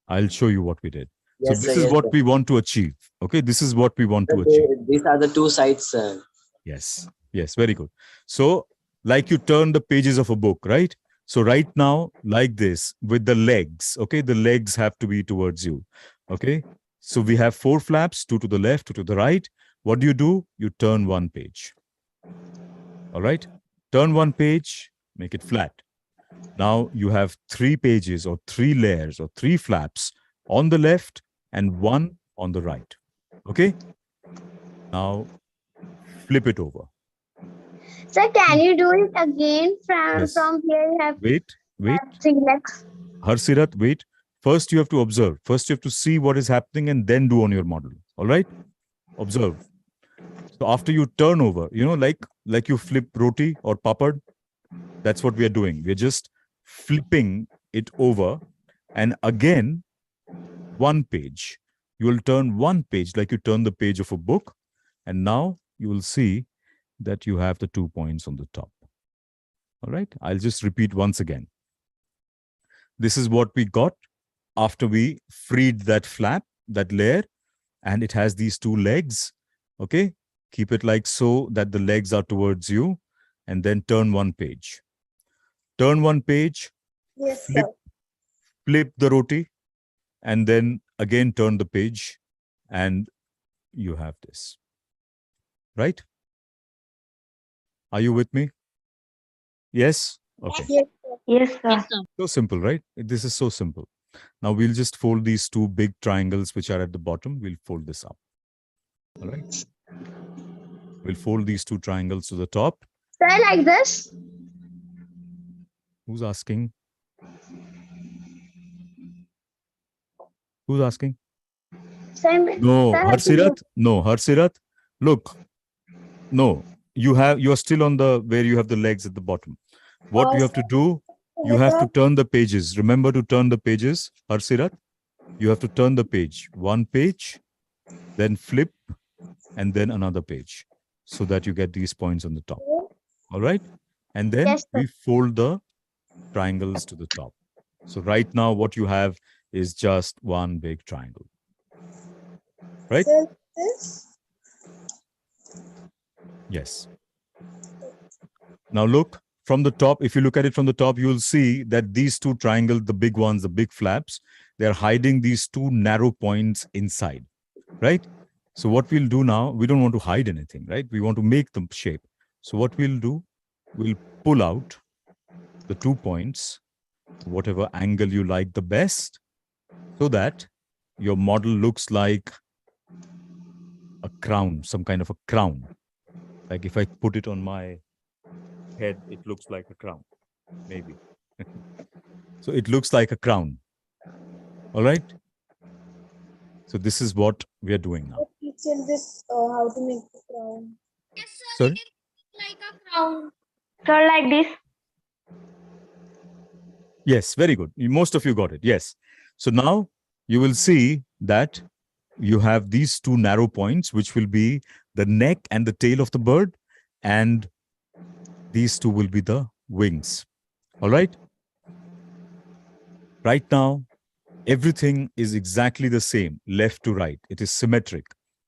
I'll show you what we did. So Yes, this sir, is yes, what sir. we want to achieve. Okay. This is what we want to Sir, achieve. these are the two sides, sir. Yes. Yes. Very good. So like you turn the pages of a book, right? So right now, like this, with the legs, okay, the legs have to be towards you. Okay. So we have 4 flaps, 2 to the left, 2 to the right. What do? You turn one page. All right. Turn one page, make it flat. Now you have 3 pages or 3 layers or 3 flaps on the left and 1 on the right. Okay. Now flip it over. Sir, can you do it again Yes. from here? You have Wait. 3 legs. Harsirat, wait. First, you have to observe. First, you have to see what is happening and then do on your model. All right? Observe. So after you turn over, like you flip roti or papad, that's what we are doing. We're just flipping it over. And again, one page. You will turn one page like you turn the page of a book. And now you will see that you have the 2 points on the top. All right? I'll just repeat once again. This is what we got after we freed that flap, that layer, and it has these 2 legs. Okay, keep it like so that the legs are towards you, and then turn one page. Turn one page, Yes, flip, sir. flip the roti, and then again turn the page, and you have this. Right? Are you with me? Yes? Okay. Yes, sir. Yes, sir. Yes, sir. So simple, right? This is so simple. Now we'll just fold these 2 big triangles which are at the bottom. We'll fold this up. All right. We'll fold these 2 triangles to the top. Sir, like this. Who's asking? Who's asking? Sir, No, sir, Harsirat. No, Harsirat. Look, no, you are still on the where you have the legs at the bottom. What you have to do, you have to turn the pages. Remember to turn the pages, Harsirat. You have to turn the page. One page, then flip, and then another page, so that you get these points on the top. All right, and then Yes, sir. we fold the triangles to the top. So right now, what you have is just one big triangle. Right? Sir, this? Yes. Now look from the top. If you look at it from the top, you'll see that these 2 triangles, the big ones, the big flaps, they're hiding these 2 narrow points inside, right? So what we'll do now, we don't want to hide anything, right? We want to make the shape. So what we'll do, we'll pull out the 2 points, whatever angle you like the best, so that your model looks like a crown, some kind of a crown. Like if I put it on my head, it looks like a crown, maybe. So it looks like a crown. All right. So this is what we are doing now. Teaching this how to make the crown. Sorry? like a crown. Sir, like this. Yes, very good. Most of you got it. Yes. So now you will see that you have these 2 narrow points, which will be the neck and the tail of the bird, and these 2 will be the wings. All right. Right now, everything is exactly the same, left to right. It is symmetric.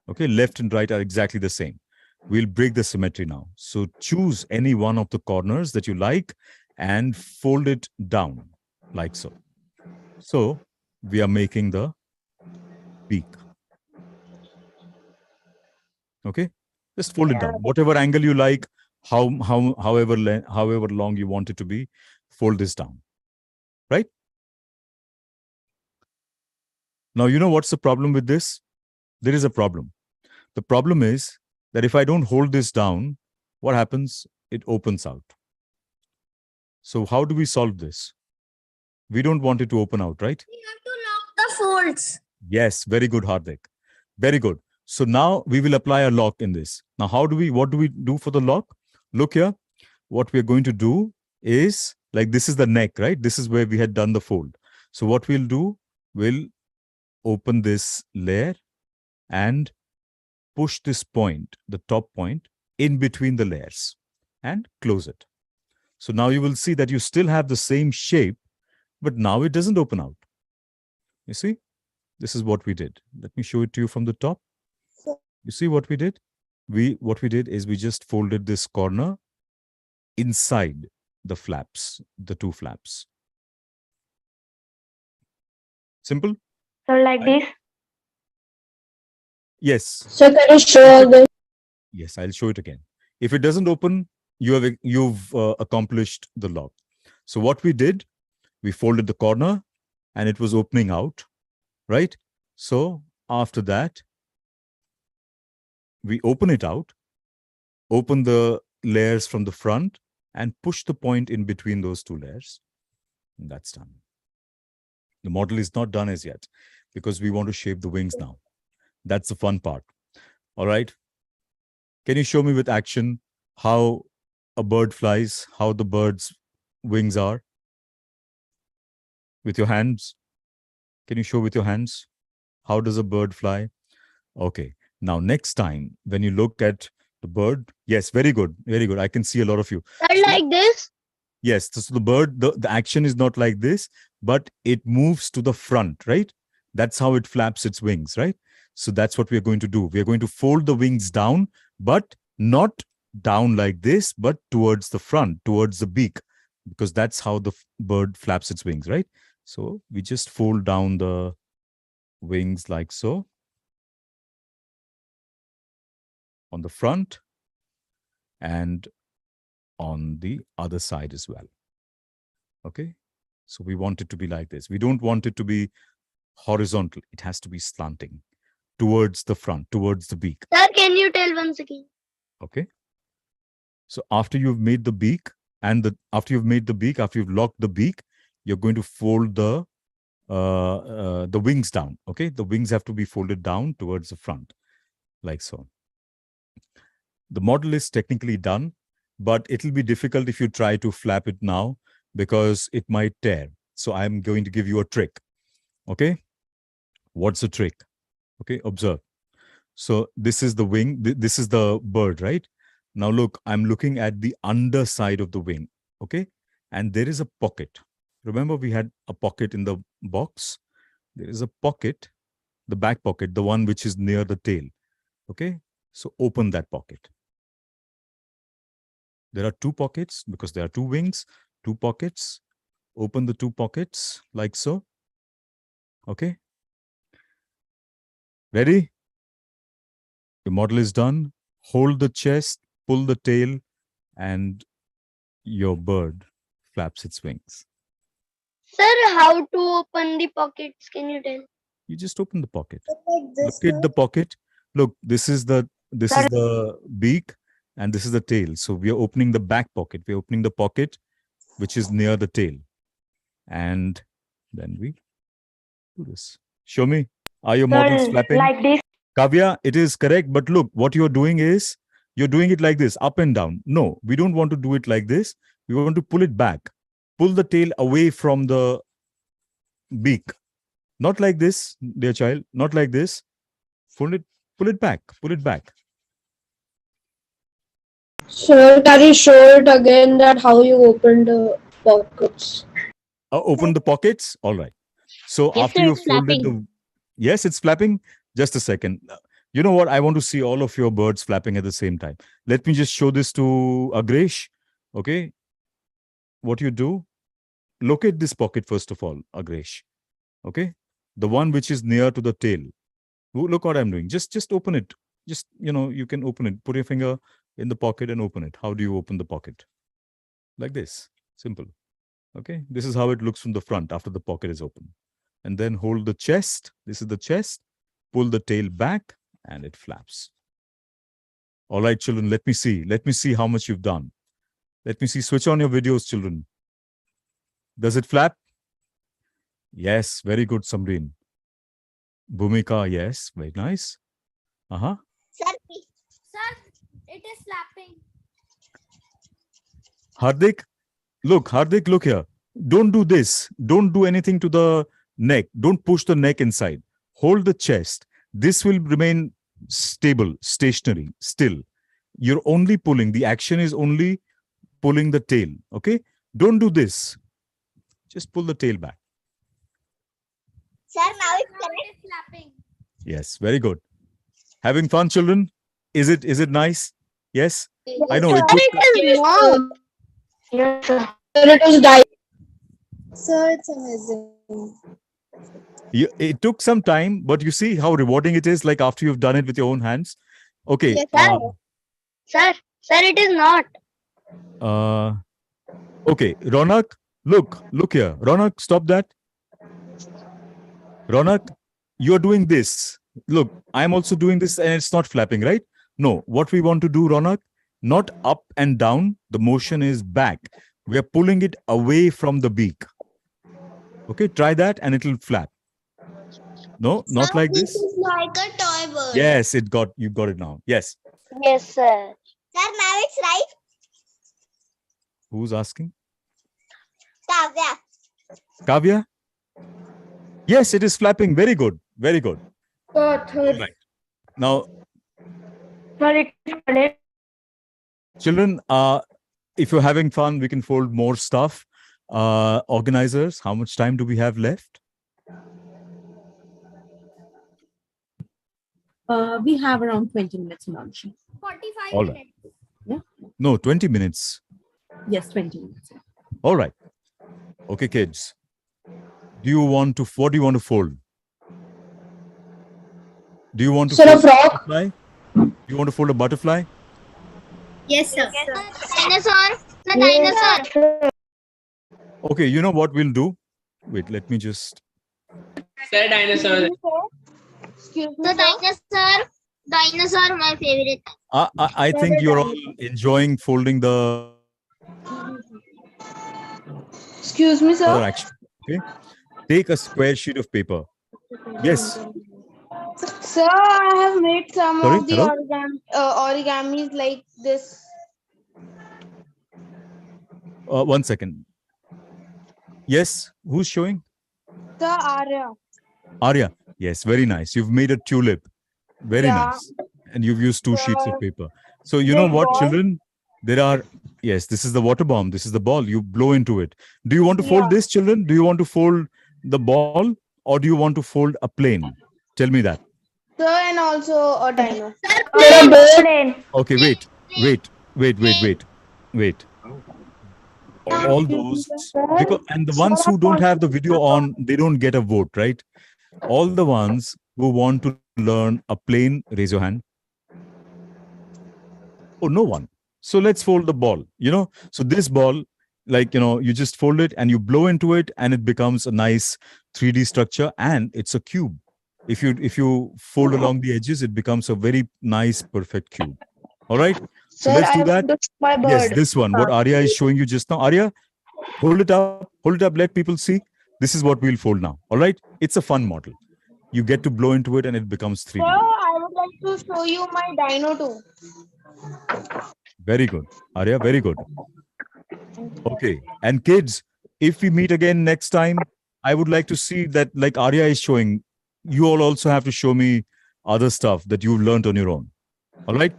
Okay, left and right are exactly the same. We'll break the symmetry now. So choose any one of the corners that you like and fold it down like so. So we are making the beak. Okay, just fold it down. Whatever angle you like, however long you want it to be, fold this down. Right? Now, you know what's the problem with this? There is a problem. The problem is that if I don't hold this down, what happens? It opens out. So how do we solve this? We don't want it to open out, right? We have to lock the folds. Yes, very good, Hardik. Very good. So now we will apply a lock in this. Now, what do we do for the lock? Look here. What we're going to do is, like, this is the neck, right? This is where we had done the fold. So what we'll do, we'll open this layer and push this point, the top point, in between the layers and close it. So now you will see that you still have the same shape, but now it doesn't open out. You see? This is what we did. Let me show it to you from the top. You see what we did? What we did is we just folded this corner inside the flaps, the two flaps. Simple? So like this. Yes. So can you show again? Yes, I'll show it again. If it doesn't open, you've accomplished the lock. So what we did, we folded the corner and it was opening out, right? So after that, we open it out, open the layers from the front and push the point in between those two layers. And that's done. The model is not done as yet because we want to shape the wings now. That's the fun part. All right. Can you show me with action how a bird flies, how the bird's wings are? With your hands? Can you show with your hands? How does a bird fly? Okay. Now, next time when you look at the bird, yes, very good. Very good. I can see a lot of you. Like this? Yes. So the bird, the action is not like this, but it moves to the front, right? That's how it flaps its wings, right? So that's what we're going to do. We're going to fold the wings down, but not down like this, but towards the front, towards the beak, because that's how the bird flaps its wings, right? So we just fold down the wings like so on the front and on the other side as well. Okay. So we want it to be like this. We don't want it to be horizontal. It has to be slanting towards the front, towards the beak. Sir, can you tell once again? Okay. So after you've made the beak after you've locked the beak, you're going to fold the wings down. Okay. The wings have to be folded down towards the front like so. The model is technically done, but it'll be difficult if you try to flap it now because it might tear. So I'm going to give you a trick. Okay. What's the trick? Okay. Observe. So this is the wing. This is the bird, right? Now look, I'm looking at the underside of the wing. Okay. And there is a pocket. Remember we had a pocket in the box. There is a pocket, the back pocket, the one which is near the tail. Okay. So open that pocket. There are two pockets because there are two wings, two pockets. Open the two pockets like so. Okay. Ready? The model is done. Hold the chest, pull the tail, and your bird flaps its wings. Sir, how to open the pockets? Can you tell? You just open the pocket. Like this. Look at the pocket. Look, this is the beak and this is the tail. So we are opening the back pocket. We're opening the pocket which is near the tail. And then we do this. Show me. Are your models flapping? Like this. Kavya, it is correct. But look, what you're doing is you're doing it like this, up and down. No, we don't want to do it like this. We want to pull it back. Pull the tail away from the beak. Not like this, dear child. Not like this. Pull it back. Pull it back. Sir, can you show it again that how you open the pockets? Open the pockets. All right. So Yes, after sir, you it's folded flapping. yes, it's flapping. Just a second. You know what? I want to see all of your birds flapping at the same time. Let me just show this to Agresh. Okay. What you do, locate this pocket first of all, Agresh. Okay. The one which is near to the tail. Look what I'm doing. Just open it. Just, you can open it. Put your finger in the pocket and open it. How do you open the pocket? Like this. Simple. Okay. This is how it looks from the front after the pocket is open. And then hold the chest. This is the chest. Pull the tail back and it flaps. All right, children, let me see. Let me see how much you've done. Let me see. Switch on your videos, children. Does it flap? Yes, very good, Samreen. Bhumika, yes, very nice. Uh-huh. Sir, it is flapping. Hardik, look here. Don't do this. Don't do anything to the neck. Don't push the neck inside. Hold the chest. This will remain stable, stationary, still. You're only pulling. The action is only pulling the tail. Okay? Don't do this. Just pull the tail back. Sir, now it's correct. It is flapping. Yes, very good. Having fun, children? Is it nice? Yes? I know it took Yes, sir. It was dying. Sir, it's amazing. it took some time, but you see how rewarding it is, like after you've done it with your own hands. Okay. Yes, sir. Sir, it is not. Okay, Ronak, look here. Ronak, stop that. Ronak, you're doing this. Look, I'm also doing this and it's not flapping, right? No, what we want to do, Ronak, not up and down. The motion is back. We are pulling it away from the beak. Okay, try that and it will flap. No, not like this. This is like a toy bird. Yes, you got it now. Yes. Yes, sir. Sir, now it's right. Who's asking? Kavya. Kavya? Yes, it is flapping. Very good. Very good. Third. Right. Now, Sir, it is correct. children, if you're having fun, we can fold more stuff. Organizers, how much time do we have left? We have around 20 minutes, Manshi. 45 All right. minutes. No, 20 minutes. Yes, 20 minutes. All right. Okay, kids. What do you want to fold? Do you want to Sir, a fold frog. butterfly? Do you want to fold a butterfly? Yes, sir. Dinosaur. The dinosaur. Okay, you know what we'll do? Wait, let me just... Sir, dinosaur. The dinosaur. Dinosaur, my favorite. I think you're all enjoying folding the Excuse me, other action. Okay. Take a square sheet of paper. Yes. Sir, I have made some Sorry, of the hello? origamis like this. 1 second. Yes, who's showing? The Arya. Arya. Yes, very nice. You've made a tulip. Very nice. And you've used 2 sheets of paper. So you know what, children? Yes, this is the water bomb. This is the ball. You blow into it. Do you want to fold this, children? Do you want to fold the ball or do you want to fold a plane? Tell me that. Sir, and also a dino. Okay, wait. All those, and the ones who don't have the video on, they don't get a vote, right? All the ones who want to learn a plane, raise your hand. Oh, no one. So let's fold the ball, So this ball, you just fold it and you blow into it and it becomes a nice 3D structure and it's a cube. If you fold along the edges, it becomes a very nice, perfect cube. All right. So let's do that. Yes, this one, what Arya is showing you just now. Arya, hold it up, let people see. This is what we'll fold now. All right. It's a fun model. You get to blow into it and it becomes 3D. Sir, I would like to show you my dino too. Very good. Arya, very good. Okay. And kids, if we meet again next time, I would like to see that, like Arya is showing, you all also have to show me other stuff that you've learned on your own. All right.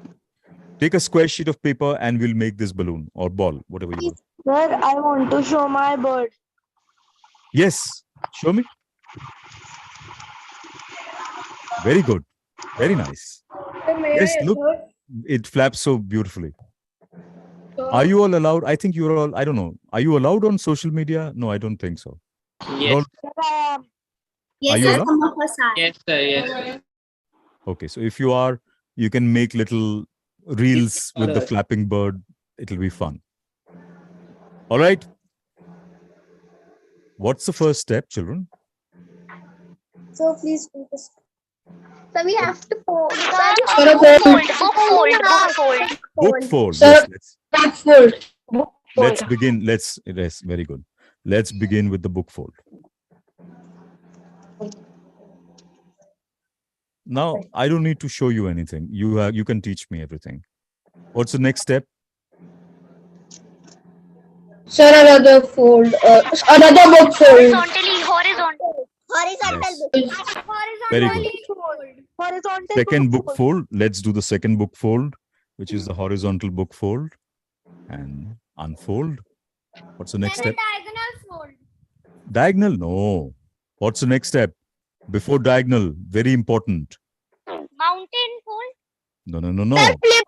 Take a square sheet of paper and we'll make this balloon or ball, whatever you want. Sir, I want to show my bird. Yes. Show me. Very good. Very nice. Yes, look. It flaps so beautifully. Are you all allowed? I think you're all, I don't know. Are you allowed on social media? No, I don't think so. Yes. Are you allowed? Yes, sir. Yes. Okay, so if you are, you can make little reels with the flapping bird. It'll be fun. All right. What's the first step, children? So please focus. So we have to fold. Book fold. Sir, Yes, let's begin. Let's very good. Let's begin with the book fold. Now, I don't need to show you anything. You can teach me everything. What's the next step? Sir, another fold. Another book fold. Horizontal Yes. book. Very good. Horizontal Second book fold. Let's do the second book fold, which is the horizontal book fold. And unfold. What's the next step? Diagonal fold. Diagonal? No. What's the next step? Before diagonal, very important. Mountain fold. No, no, no, no. Flip the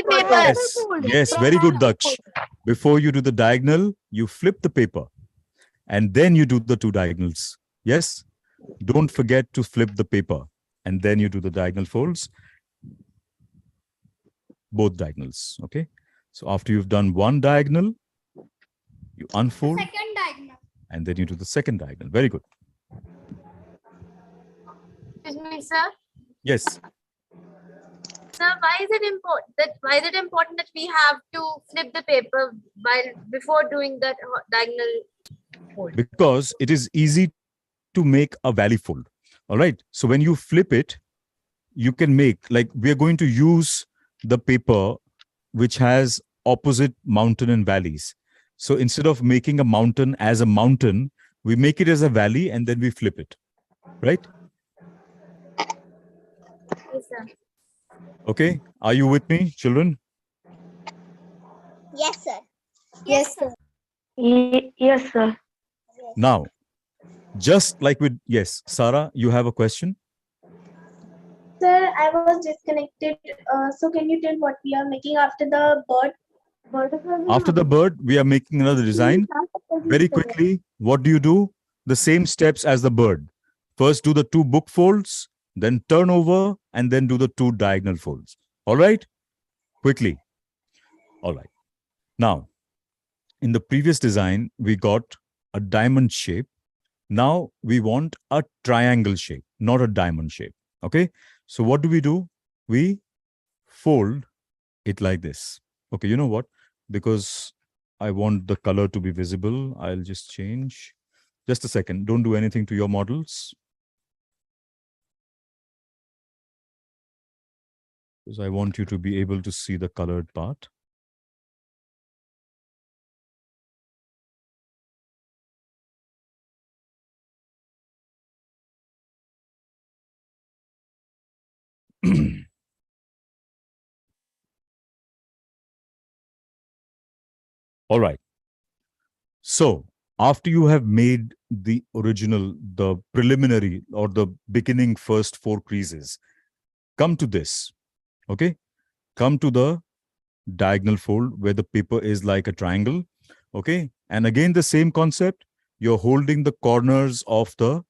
paper. Yes, yes, very good, Daksh. Before you do the diagonal, you flip the paper and then you do the two diagonals. Yes? Don't forget to flip the paper and then you do the diagonal folds. Both diagonals, okay? So after you've done one diagonal, you unfold Second diagonal. and then you do the second diagonal. Very good. Excuse me, sir. Yes. Sir, why is it important that we have to flip the paper before doing that diagonal fold? Because it is easy to make a valley fold. All right. So when you flip it, you can make, like, we are going to use the paper which has opposite mountain and valleys. So instead of making a mountain as a mountain, we make it as a valley and then we flip it. Right? Yes, sir. Okay. Are you with me, children? Yes, sir. Yes, sir. Yes, sir. Now, just like with, yes, Sarah, you have a question? Sir, I was disconnected. So can you tell what we are making after the bird? After the bird, we are making another design. Very quickly, what do? The same steps as the bird. First, do the two book folds, then turn over, and then do the two diagonal folds. All right? Quickly. All right. Now, in the previous design, we got a diamond shape. Now, we want a triangle shape, not a diamond shape. Okay? So what do? We fold it like this. Okay, you know what? Because I want the color to be visible, I'll just change. Just a second. Don't do anything to your models. Because I want you to be able to see the colored part. All right. So after you have made the original, the preliminary or the beginning first four creases, come to this. Okay. Come to the diagonal fold where the paper is like a triangle. Okay. And again, the same concept. You're holding the corners of the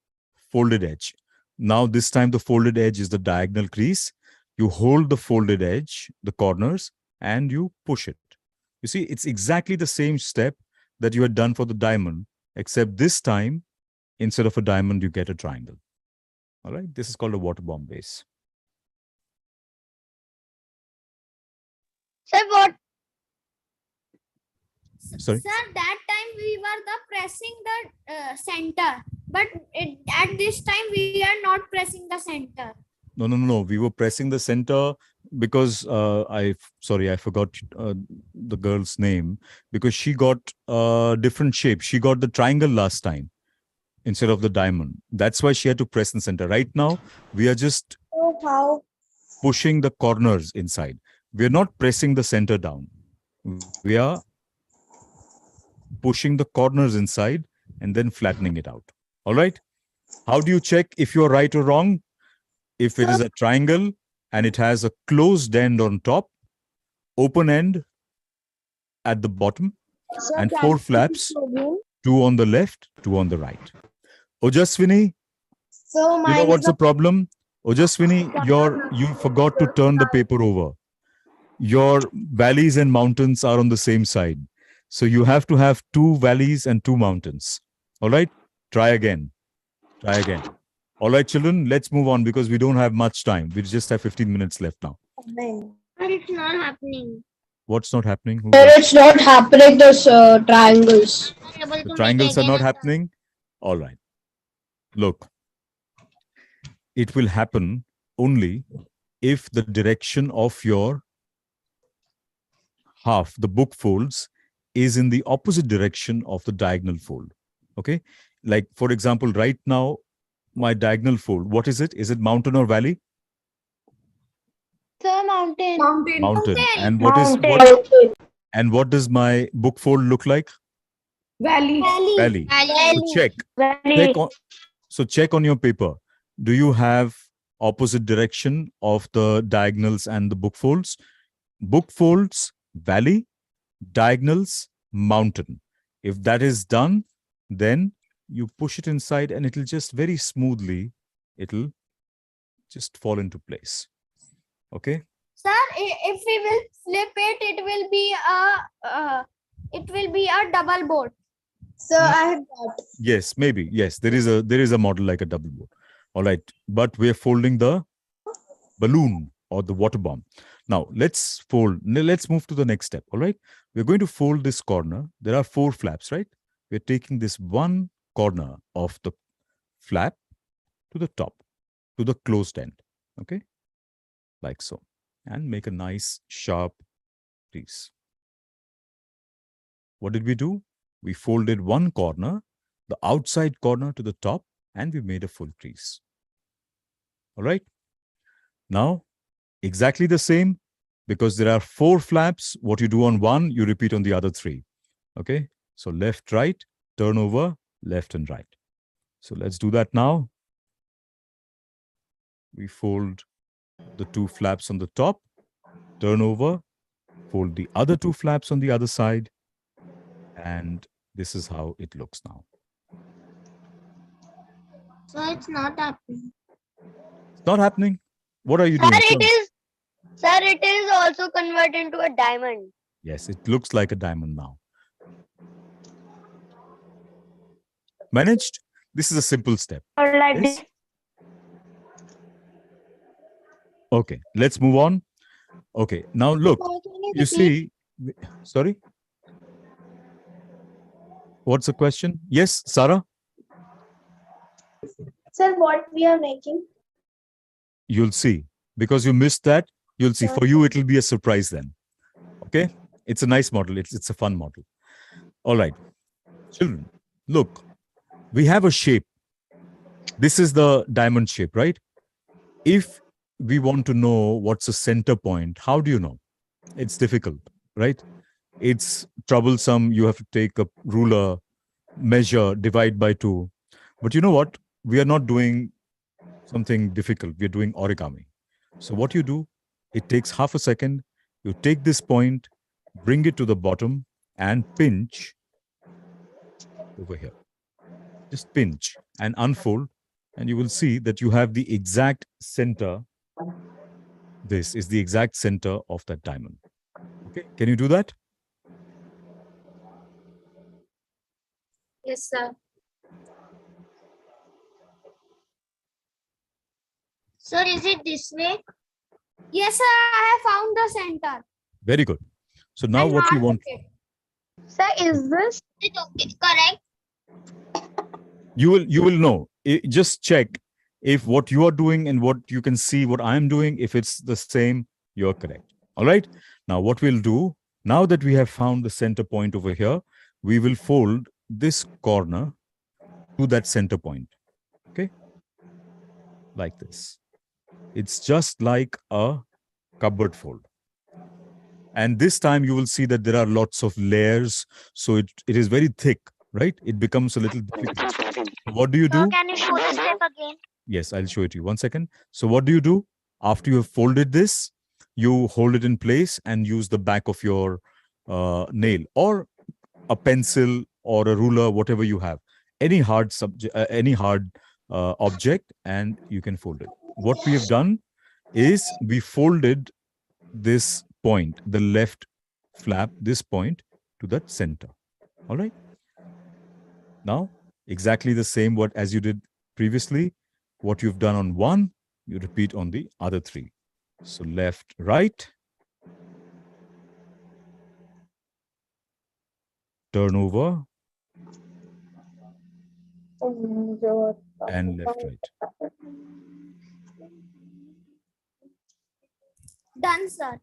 folded edge. Now, this time the folded edge is the diagonal crease. You hold the folded edge, the corners, and you push it. You see, it's exactly the same step that you had done for the diamond, except this time, instead of a diamond, you get a triangle. All right. This is called a water bomb base. Sir, what? Sorry? Sir, that time we were pressing the center, but at this time we are not pressing the center. No. We were pressing the center because I forgot the girl's name, because she got a different shape. She got the triangle last time instead of the diamond. That's why she had to press in center. Right now, we are just pushing the corners inside. We are not pressing the center down. We are pushing the corners inside and then flattening it out. All right. How do you check if you're right or wrong? If it is a triangle and it has a closed end on top, open end at the bottom, and four flaps, two on the left, two on the right. Ojaswini, So you know what's the problem? Ojaswini, you forgot to turn the paper over. Your valleys and mountains are on the same side. So you have to have two valleys and two mountains. All right? Try again. Try again. All right, children, let's move on because we don't have much time. We just have 15 minutes left now. But it's not happening. What's not happening? Who Sir, got- it's not happening, those triangles. The triangles are not happening? All right. Look, it will happen only if the direction of your half, the book folds, is in the opposite direction of the diagonal fold. Okay? Like, for example, right now, my diagonal fold, what is it? Is it mountain or valley? Sir, mountain. Mountain. And Mountain. what does my book fold look like? Valley. Valley. So check. Valley. So check on your paper. Do you have opposite direction of the diagonals and the book folds? Book folds, valley, diagonals, mountain. If that is done, then you push it inside and it'll just very smoothly, it'll just fall into place. Okay? Sir, if we will flip it, it will be a double board. So I have got. Yes, maybe. Yes, there is a model like a double board. All right. But we're folding the balloon or the water bomb. Now let's move to the next step. All right. We're going to fold this corner. There are 4 flaps, right? We're taking this one corner of the flap to the top, to the closed end. Okay. Like so. And make a nice sharp crease. What did we do? We folded one corner, the outside corner to the top, and we made a full crease. All right. Now, exactly the same, because there are 4 flaps. What you do on one, you repeat on the other 3. Okay. So left, right, turn over, left and right. So let's do that now. We fold the 2 flaps on the top, turn over, fold the other 2 flaps on the other side, and this is how it looks now. So it's not happening. It's not happening. What are you doing? Sir, it is also converted into a diamond. Yes, it looks like a diamond now. Managed? This is a simple step. Or like Yes? this. Okay, let's move on. Okay, now look, you see, sorry? What's the question? Yes, Sarah? Sir, what we are making? You'll see. Because you missed that, you'll see. For you, it'll be a surprise then. Okay? It's a nice model. It's a fun model. All right. Children, look, we have a shape. This is the diamond shape, right? If we want to know what's the center point, how do you know? It's difficult, right? It's troublesome. You have to take a ruler, measure, divide by 2. But you know what? We are not doing something difficult. We're doing origami. So what you do, it takes half a second. You take this point, bring it to the bottom and pinch over here. Just pinch and unfold, and you will see that you have the exact center. This is the exact center of that diamond. Okay, can you do that? Yes, sir. Sir, is it this way? Yes, sir. I have found the center. Very good. So now what you want, Sir, is this it okay? Correct? you will know. Just check if what you are doing and what you can see what I am doing, if it's the same, you're correct. All right. Now what we'll do, now that we have found the center point over here, we will fold this corner to that center point. Okay. Like this. It's just like a cupboard fold. And this time you will see that there are lots of layers. So it is very thick, right? It becomes a little difficult. What do you do? Can you show the step again? Yes, I'll show it to you. 1 second. So what do you do? After you have folded this, you hold it in place and use the back of your nail or a pencil or a ruler, whatever you have. Any hard object, and you can fold it. What we have done is we folded this point, the left flap, this point to that center. All right. Now, exactly the same what as you did previously. What you've done on one, you repeat on the other 3. So left, right, turn over, and left, right. Done, sir.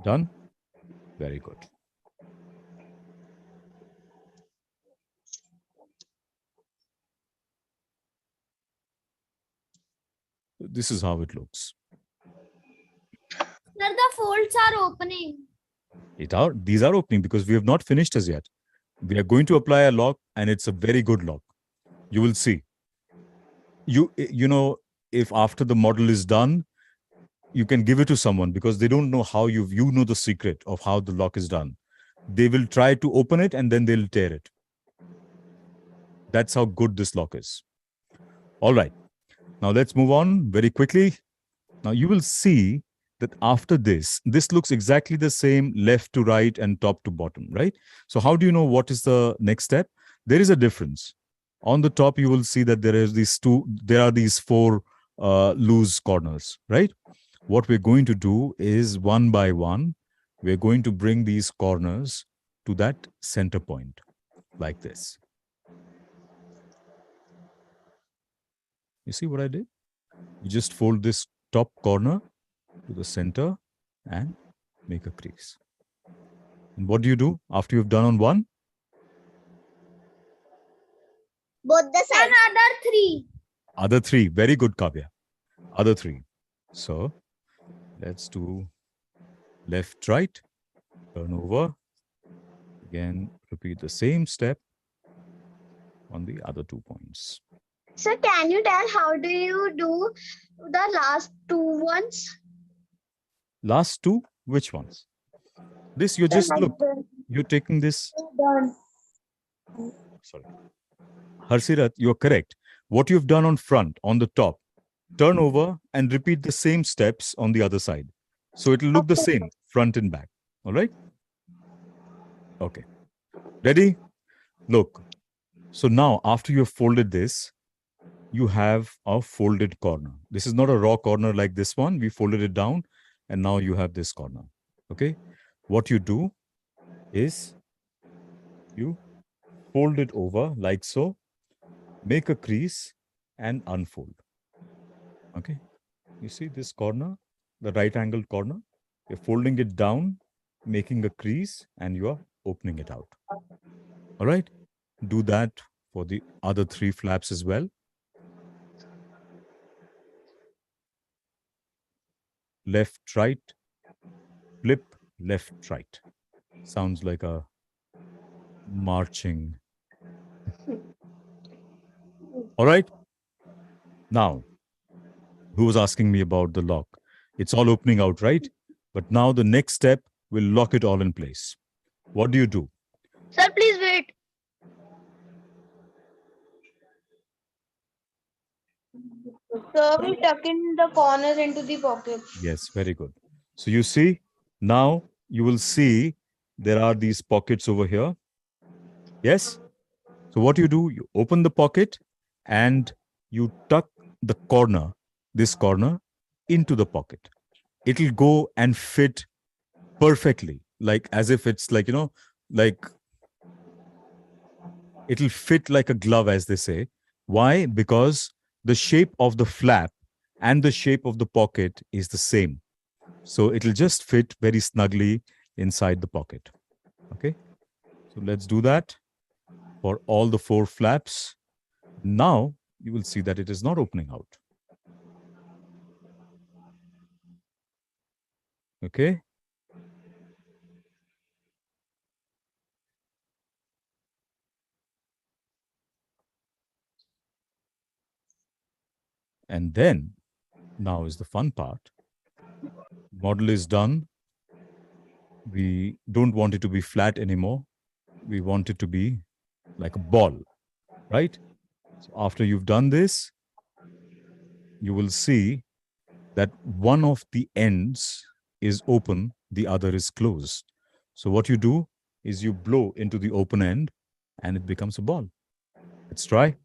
Done? Very good. This is how it looks. Sir, the folds are opening. These are opening because we have not finished as yet. We are going to apply a lock, and it's a very good lock. You will see. You know, if after the model is done, you can give it to someone because they don't know how you know the secret of how the lock is done. They will try to open it and then they'll tear it. That's how good this lock is. All right. Now let's move on very quickly. Now you will see that after this looks exactly the same left to right and top to bottom, right? So how do you know what is the next step? There is a difference. On the top, you will see that there are these four loose corners, right? What we're going to do is one by one, we're going to bring these corners to that center point like this. You see what I did? You just fold this top corner to the center and make a crease. And what do you do after you've done on one? Both the sides. Another 3. Other 3. Very good, Kavya. Other 3. So let's do left, right, turn over. Again, repeat the same step on the other 2 points. So can you tell how do you do the last 2 ones? Last 2, which ones? This, you just look. You're taking this. Done. Sorry. Harsirat, you're correct. What you've done on front, on the top, turn over and repeat the same steps on the other side. So it'll look the same, front and back. All right? Okay. Ready? Look. So now, after you've folded this, you have a folded corner. This is not a raw corner like this one. We folded it down, and now you have this corner. Okay? What you do is you fold it over like so, make a crease, and unfold. Okay? You see this corner, the right angled corner? You're folding it down, making a crease, and you are opening it out. All right? Do that for the other 3 flaps as well. Left, right, flip, left, right. Sounds like a marching. All right. Now, who was asking me about the lock? It's all opening out, right? But now the next step will lock it all in place. What do you do? Sir, please wait. So we tuck in the corners into the pockets. Yes, very good. So you see, now you will see there are these pockets over here. Yes? So what you do, you open the pocket and you tuck the corner, this corner, into the pocket. It'll go and fit perfectly, like as if it's like, you know, like it'll fit like a glove, as they say. Why? Because the shape of the flap and the shape of the pocket is the same. So it'll just fit very snugly inside the pocket. Okay. So let's do that for all the 4 flaps. Now you will see that it is not opening out. Okay. And then, now is the fun part. Model is done. We don't want it to be flat anymore. We want it to be like a ball, right? So after you've done this, you will see that one of the ends is open, the other is closed. So what you do is you blow into the open end and it becomes a ball. Let's try.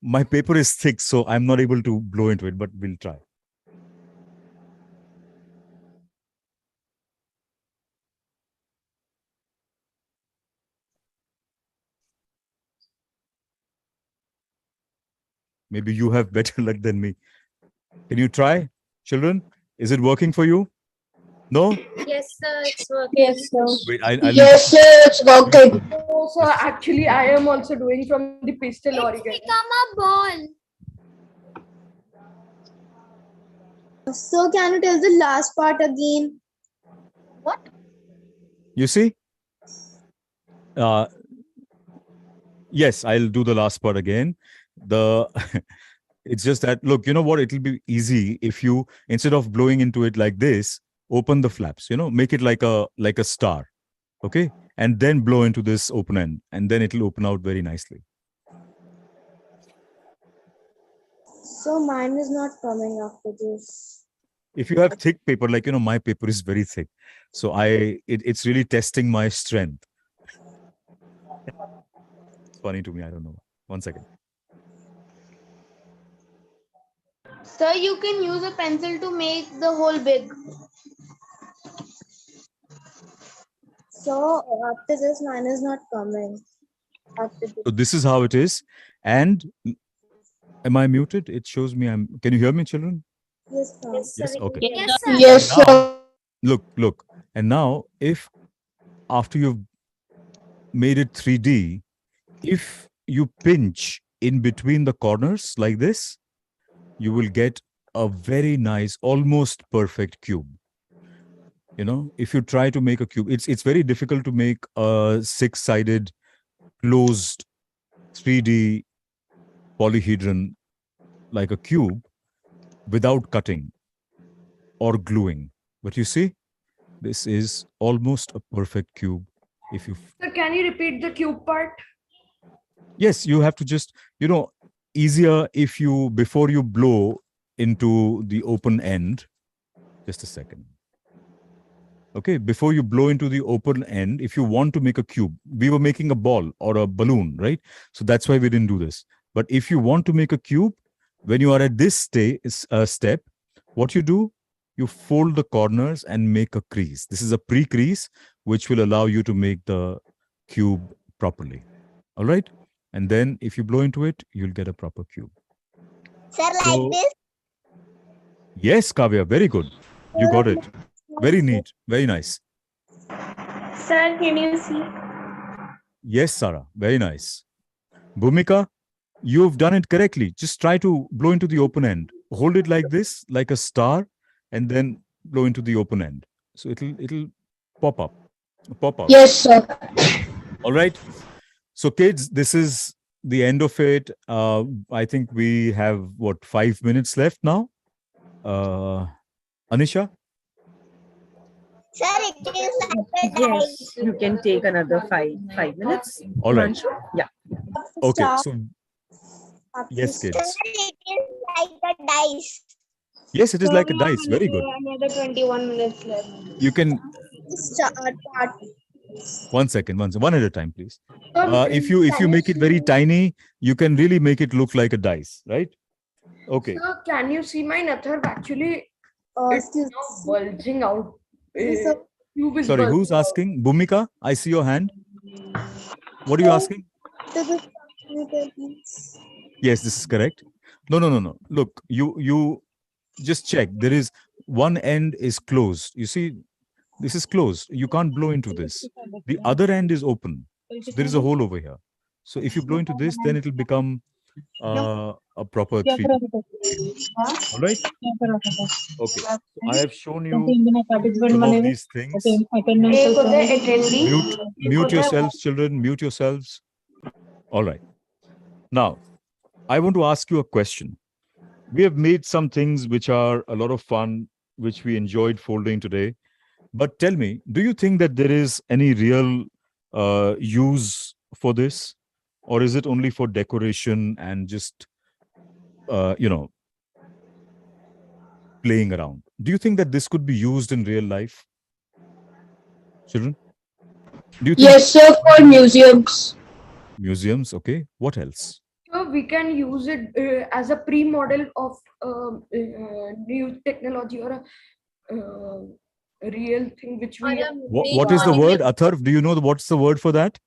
My paper is thick, so I'm not able to blow into it, but we'll try. Maybe you have better luck than me. Can you try, children? Is it working for you? No? Yes, sir, it's working. Yes, sir. Wait, I'll Yes, sir, it's working. So, sir, actually, I am also doing from the pastel origami. Become a ball. So, can you tell the last part again? What? You see? Yes, I'll do the last part again. It's just that, look, you know what? It'll be easy if you, instead of blowing into it like this, open the flaps, make it like a star. Okay? And then blow into this open end, and then it'll open out very nicely. So, mine is not coming after this. If you have thick paper, like, my paper is very thick. So it's really testing my strength. It's funny to me. I don't know. 1 second. Sir, you can use a pencil to make the hole big. So, after this, mine is not coming. After this. So this is how it is. And am I muted? It shows me can you hear me, children? Yes, sir. Yes, okay. Yes, sir. Yes, sir. Look. And now, if after you've made it 3D, if you pinch in between the corners like this, you will get a very nice, almost perfect cube. If you try to make a cube, it's very difficult to make a 6-sided closed 3D polyhedron like a cube without cutting or gluing. But you see, this is almost a perfect cube. If you Sir, can you repeat the cube part? Yes, you have to just, easier if you, before you blow into the open end, just a second. Okay, before you blow into the open end, if you want to make a cube, we were making a ball or a balloon, right? So that's why we didn't do this. But if you want to make a cube, when you are at this step, what you do, you fold the corners and make a crease. This is a pre-crease, which will allow you to make the cube properly. All right? And then if you blow into it, you'll get a proper cube. Sir, like this? Yes, Kavya, very good. You got it. Very neat. Very nice. Sir, can you see? Yes, Sarah. Very nice. Bhumika, you've done it correctly. Just try to blow into the open end. Hold it like this, like a star, and then blow into the open end. So it'll pop up. Yes, sir. All right. So kids, this is the end of it. I think we have 5 minutes left now. Anisha? Sir, it is like a Yes, you can take another five minutes. All right. Himanshu? Yeah. Okay. Stop. So yes, kids. Sir, it is like a dice. Yes, it is like a dice. Very good. Another 21 minutes left. You can Start. 1 second, one at a time, please. If you make it very tiny, you can really make it look like a dice, right? Okay. Sir, can you see my nether? Actually, it's Excuse now bulging out. Yes, sir. Cube is Sorry, bulging who's out. asking? Bhumika, I see your hand. What are you asking? To the computer, please. Yes, this is correct. No. Look, you just check. There is one end is closed. You see, this is closed. You can't blow into this. The other end is open. So there is a hole over here. So if you blow into this, then it will become a proper 3D. All right? Okay. So I have shown you some of these things. Mute yourselves, children. Mute yourselves. All right. Now, I want to ask you a question. We have made some things which are a lot of fun, which we enjoyed folding today. But tell me, do you think that there is any real use for this? Or is it only for decoration and just, playing around? Do you think that this could be used in real life? Children? Do you think Yes, sir, for museums. museums? Okay. What else? So we can use it as a pre-model of new technology or a real thing which we. What is the word? Atharv, do you know what's the word for that?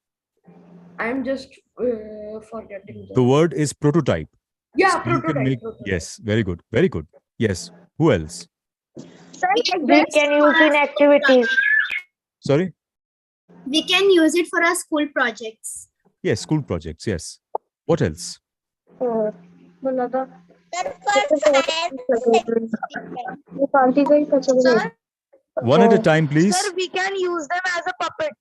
I'm just forgetting. The word is prototype. Yeah, So you can prototype. make, yes, very good, very good. Yes. Who else? Sir, like We this, can use in activities. Sorry? we can use it for our school projects. Yes, school projects. Yes. What else? Sir, One at a time, Sir, please. we can use them as a puppet.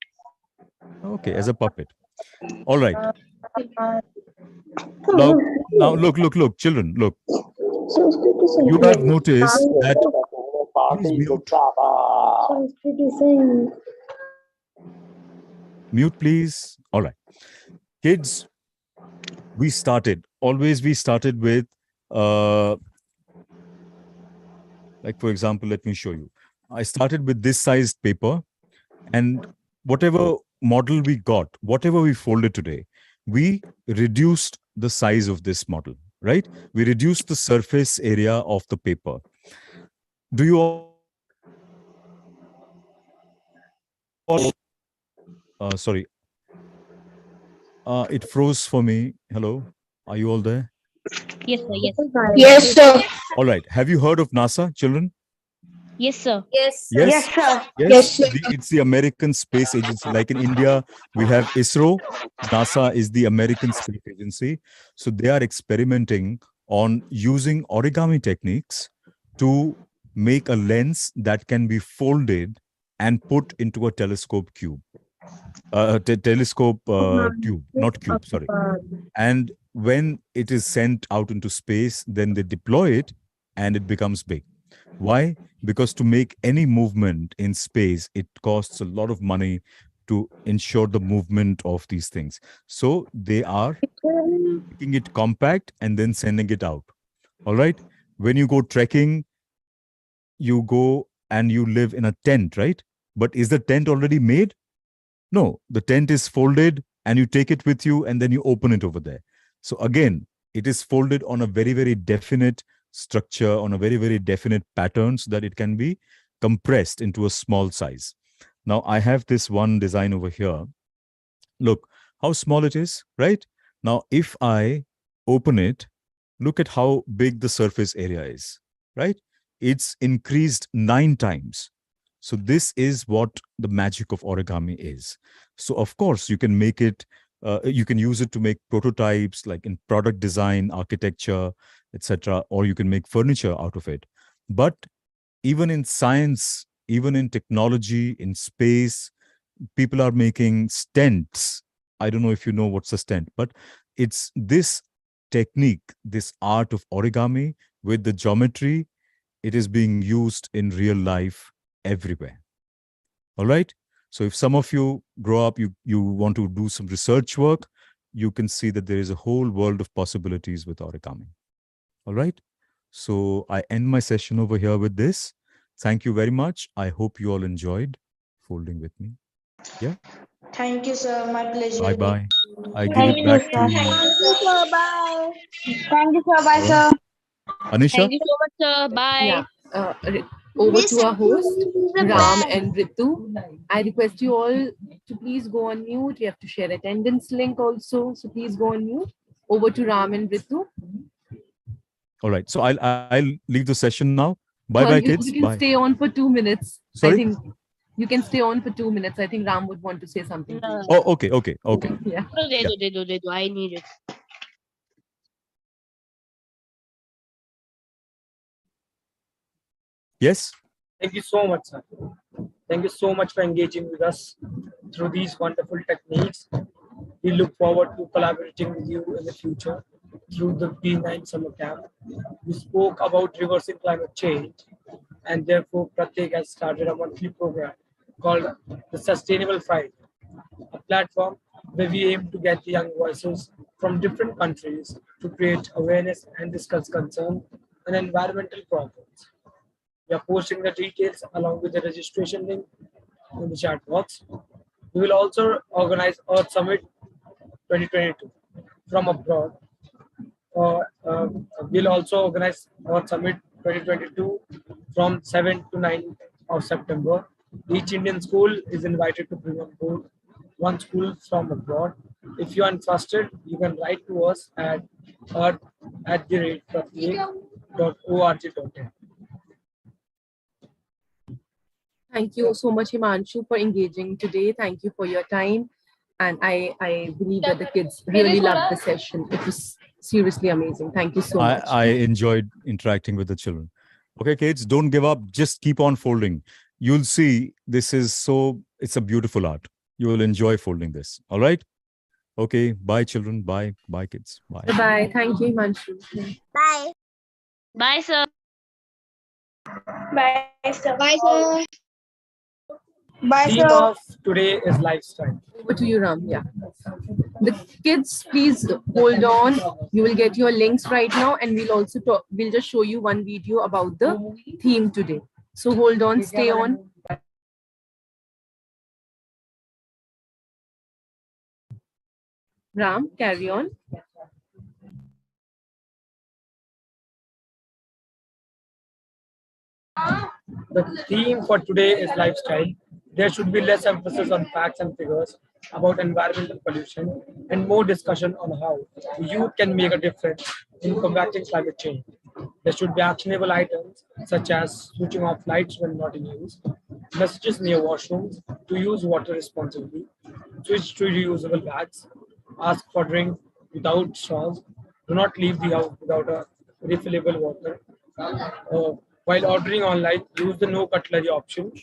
Okay, as a puppet. All right. Now look, children, look. You have noticed that, please mute, please. All right. Kids, we started with, like, for example, let me show you. I started with this sized paper, and whatever model we got, whatever we folded today, we reduced the size of this model, right? We reduced the surface area of the paper. Do you all, sorry, it froze for me. Hello, are you all there? Yes, sir. Yes. yes, sir. All right. Have you heard of NASA, children? Yes, sir. Yes, sir. Yes. Yes, sir. Yes, sir. It's the American Space Agency. Like in India, we have ISRO. NASA is the American Space Agency. So they are experimenting on using origami techniques to make a lens that can be folded and put into a telescope cube. Telescope tube, not cube, sorry. And when it is sent out into space, then they deploy it and it becomes big. Why? Because to make any movement in space, it costs a lot of money to ensure the movement of these things. So they are making it compact and then sending it out. All right. When you go trekking, you go and you live in a tent, right? But is the tent already made? No, the tent is folded and you take it with you and then you open it over there. So again, it is folded on a very, very definite structure, on a very, very definite pattern so that it can be compressed into a small size. Now I have this one design over here. Look how small it is, right? Now, if I open it, look at how big the surface area is, right? It's increased 9 times. So this is what the magic of origami is. So of course, you can make it, you can use it to make prototypes like in product design, architecture, etc., or you can make furniture out of it. But even in science, even in technology, in space, people are making stents. I don't know if you know what's a stent, but it's this technique, this art of origami with the geometry, it is being used in real life everywhere. All right. So if some of you grow up, you want to do some research work, you can see that there is a whole world of possibilities with origami. All right. So I end my session over here with this. Thank you very much. I hope you all enjoyed folding with me. Yeah. Thank you, sir. My pleasure. Bye bye. I give Thank it you, back sir. to Thank you, sir. Bye. Thank you, sir. Bye, All right. sir. Anisha. Thank you so much, sir. Bye. Yeah. Over This to our host, is a Ram bag. and Ritu. I request you all to please go on mute. You have to share attendance link also. So please go on mute. Over to Ram and Ritu. All right. So I'll leave the session now. Bye bye, kids. You can Bye. stay on for 2 minutes. Sorry? I think you can stay on for 2 minutes. I think Ram would want to say something. to you. Oh, okay. Yeah. No, they do. I need it. Yes. Thank you so much, sir. Thank you so much for engaging with us through these wonderful techniques. We look forward to collaborating with you in the future through the B9 summer camp. We spoke about reversing climate change, and therefore Pratik has started a monthly program called the Sustainable Friday, a platform where we aim to get the young voices from different countries to create awareness and discuss concerns and environmental problems. We are posting the details along with the registration link in the chat box. We will also organize Earth Summit 2022 from abroad. We'll also organize Earth Summit 2022 from 7 to 9 of September. Each Indian school is invited to bring on board one school from abroad. If you are interested, you can write to us at earth@pratyek.org.in. Thank you so much, Himanshu, for engaging today. Thank you for your time. And I believe that the kids really loved the session. It was seriously amazing. Thank you so much. I enjoyed interacting with the children. Okay, kids, don't give up. Just keep on folding. You'll see it's a beautiful art. You will enjoy folding this. All right? Okay, bye, children. Bye. Bye, kids. Bye. Bye. Thank you, Himanshu. Bye. Bye, sir. Bye, sir. Bye, sir. Bye, Theme sir. of today is lifestyle. Over to you, Ram. Yeah. The kids, please hold on. You will get your links right now, and we'll also talk. We'll just show you one video about the theme today. So hold on, stay on. Ram, carry on. The theme for today is lifestyle. There should be less emphasis on facts and figures about environmental pollution and more discussion on how youth can make a difference in combating climate change. There should be actionable items such as switching off lights when not in use, messages near washrooms to use water responsibly, switch to reusable bags, ask for drink without straws, do not leave the house without a refillable water. While ordering online, use the no cutlery option.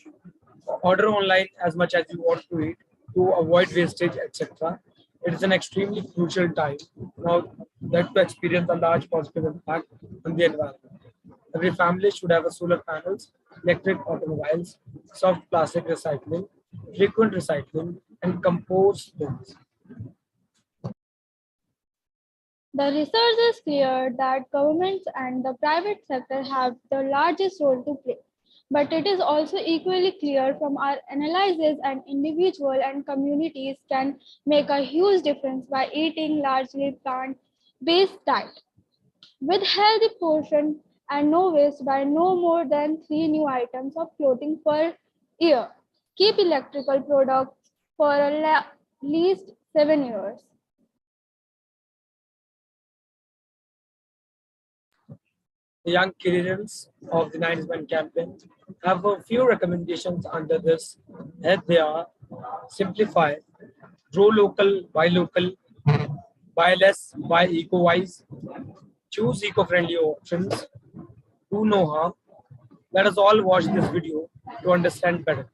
Order online as much as you want to eat to avoid wastage, etc. It is an extremely crucial time now that to experience a large positive impact on the environment. Every family should have a solar panels, electric automobiles, soft plastic recycling, frequent recycling, and compost bins. The research is clear that governments and the private sector have the largest role to play. But it is also equally clear from our analysis that individuals and communities can make a huge difference by eating largely plant-based diet with healthy portion and no waste by no more than 3 new items of clothing per year. Keep electrical products for at least 7 years. The young Canadians of the 9 campaign have a few recommendations under this head. They are simplify, grow local, buy less, buy eco-wise, choose eco-friendly options, do no harm. Let us all watch this video to understand better.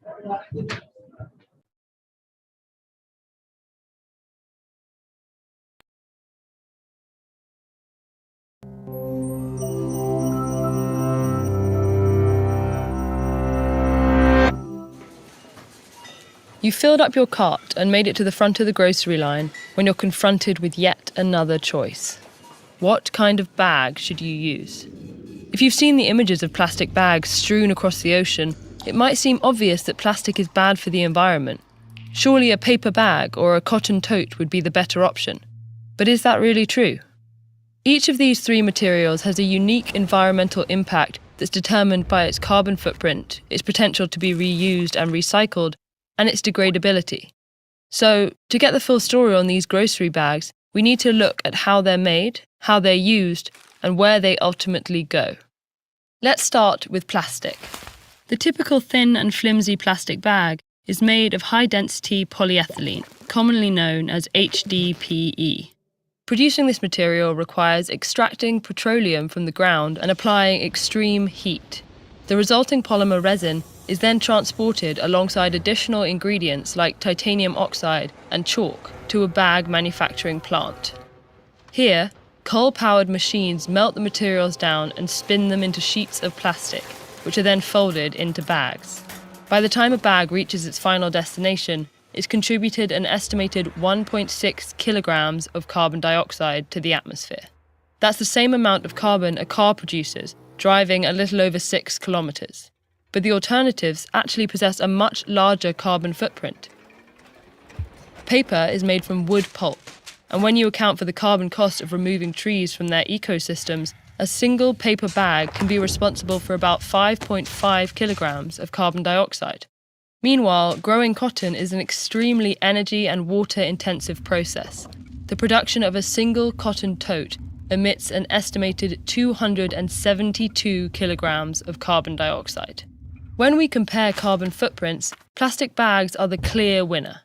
You filled up your cart and made it to the front of the grocery line when you're confronted with yet another choice. What kind of bag should you use? If you've seen the images of plastic bags strewn across the ocean, it might seem obvious that plastic is bad for the environment. Surely a paper bag or a cotton tote would be the better option. But is that really true? Each of these three materials has a unique environmental impact that's determined by its carbon footprint, its potential to be reused and recycled, and its degradability. So, to get the full story on these grocery bags, we need to look at how they're made, how they're used, and where they ultimately go. Let's start with plastic. The typical thin and flimsy plastic bag is made of high-density polyethylene, commonly known as HDPE. Producing this material requires extracting petroleum from the ground and applying extreme heat. The resulting polymer resin is then transported alongside additional ingredients like titanium oxide and chalk to a bag manufacturing plant. Here, coal-powered machines melt the materials down and spin them into sheets of plastic, which are then folded into bags. By the time a bag reaches its final destination, it's contributed an estimated 1.6 kilograms of carbon dioxide to the atmosphere. That's the same amount of carbon a car produces, driving a little over 6 kilometers. But the alternatives actually possess a much larger carbon footprint. Paper is made from wood pulp, and when you account for the carbon cost of removing trees from their ecosystems, a single paper bag can be responsible for about 5.5 kilograms of carbon dioxide. Meanwhile, growing cotton is an extremely energy and water-intensive process. The production of a single cotton tote emits an estimated 272 kilograms of carbon dioxide. When we compare carbon footprints, plastic bags are the clear winner.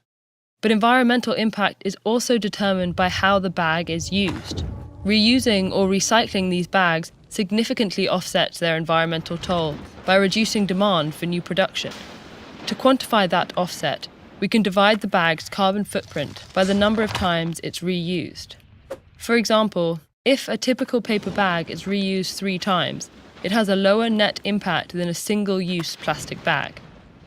But environmental impact is also determined by how the bag is used. Reusing or recycling these bags significantly offsets their environmental toll by reducing demand for new production. To quantify that offset, we can divide the bag's carbon footprint by the number of times it's reused. For example, if a typical paper bag is reused 3 times, it has a lower net impact than a single-use plastic bag.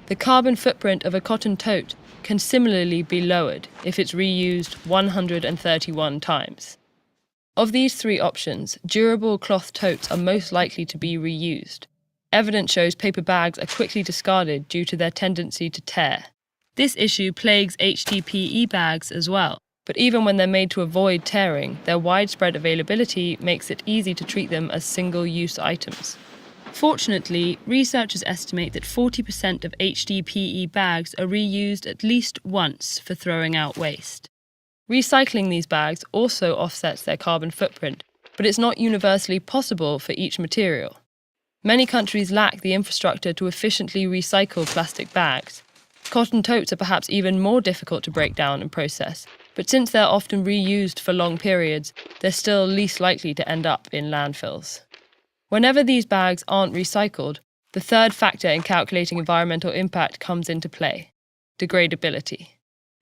The carbon footprint of a cotton tote can similarly be lowered if it's reused 131 times. Of these 3 options, durable cloth totes are most likely to be reused. Evidence shows paper bags are quickly discarded due to their tendency to tear. This issue plagues HDPE bags as well, but even when they're made to avoid tearing, their widespread availability makes it easy to treat them as single-use items. Fortunately, researchers estimate that 40% of HDPE bags are reused at least once for throwing out waste. Recycling these bags also offsets their carbon footprint, but it's not universally possible for each material. Many countries lack the infrastructure to efficiently recycle plastic bags. Cotton totes are perhaps even more difficult to break down and process, but since they're often reused for long periods, they're still least likely to end up in landfills. Whenever these bags aren't recycled, the third factor in calculating environmental impact comes into play: degradability.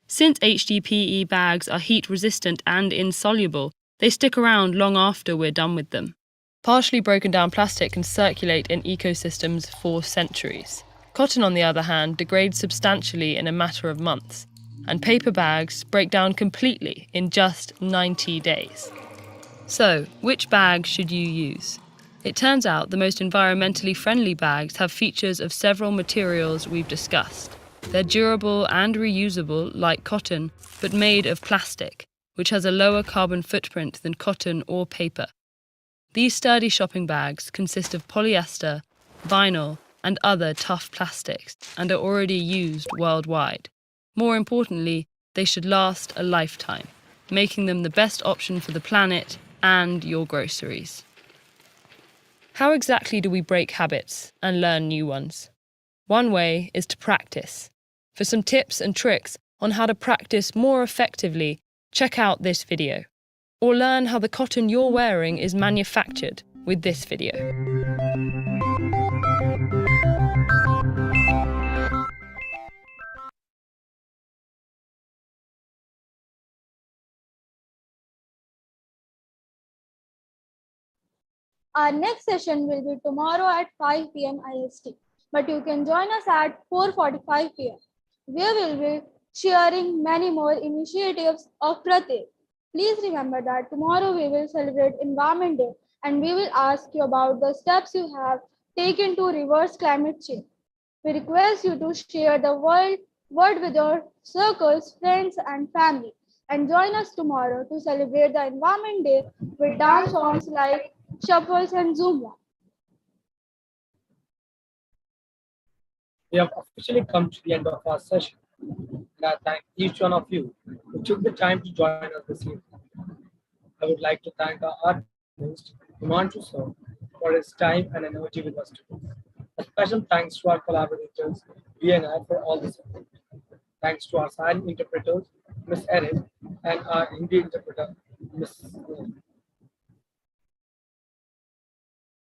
Since HDPE bags are heat-resistant and insoluble, they stick around long after we're done with them. Partially broken down plastic can circulate in ecosystems for centuries. Cotton, on the other hand, degrades substantially in a matter of months, and paper bags break down completely in just 90 days. So, which bag should you use? It turns out the most environmentally friendly bags have features of several materials we've discussed. They're durable and reusable, like cotton, but made of plastic, which has a lower carbon footprint than cotton or paper. These sturdy shopping bags consist of polyester, vinyl, and other tough plastics, and are already used worldwide. More importantly, they should last a lifetime, making them the best option for the planet and your groceries. How exactly do we break habits and learn new ones? One way is to practice. For some tips and tricks on how to practice more effectively, check out this video. Or learn how the cotton you're wearing is manufactured with this video. Our next session will be tomorrow at 5 p.m. IST, but you can join us at 4:45 p.m. We will be sharing many more initiatives of Pratik. Please remember that tomorrow we will celebrate Environment Day and we will ask you about the steps you have taken to reverse climate change. We request you to share the word with your circles, friends, and family, and join us tomorrow to celebrate the Environment Day with dance songs like Shuffles and Zumba. We have officially come to the end of our session. And I thank each one of you who took the time to join us this evening. I would like to thank our artist, Himanshu Sir, for his time and energy with us today. A special thanks to our collaborators, BNI, for all the support. Thanks to our sign interpreters, Ms. Erin, and our Hindi interpreter, Ms.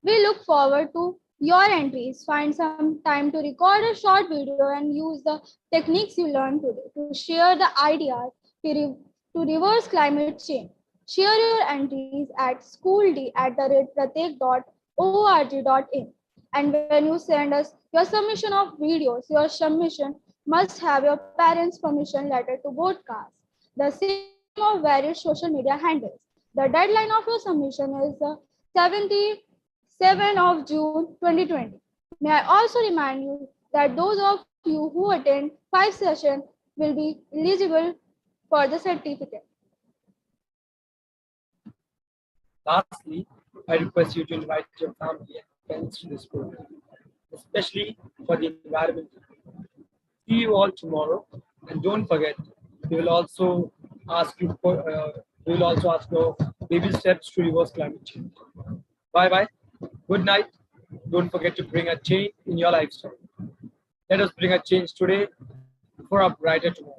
We look forward to your entries. Find some time to record a short video and use the techniques you learned today to share the ideas to reverse climate change. Share your entries at schoold@pratik.org.in. And when you send us your submission of videos, your submission must have your parents' permission letter to broadcast. The same of various social media handles. The deadline of your submission is the 7th of June 2020. May I also remind you that those of you who attend 5 sessions will be eligible for the certificate. Lastly, I request you to invite your family and friends to this program, especially for the environment. See you all tomorrow, and don't forget, we will also ask you for baby steps to reverse climate change. Bye bye. Good night. Don't forget to bring a change in your lifestyle. Let us bring a change today for a brighter tomorrow.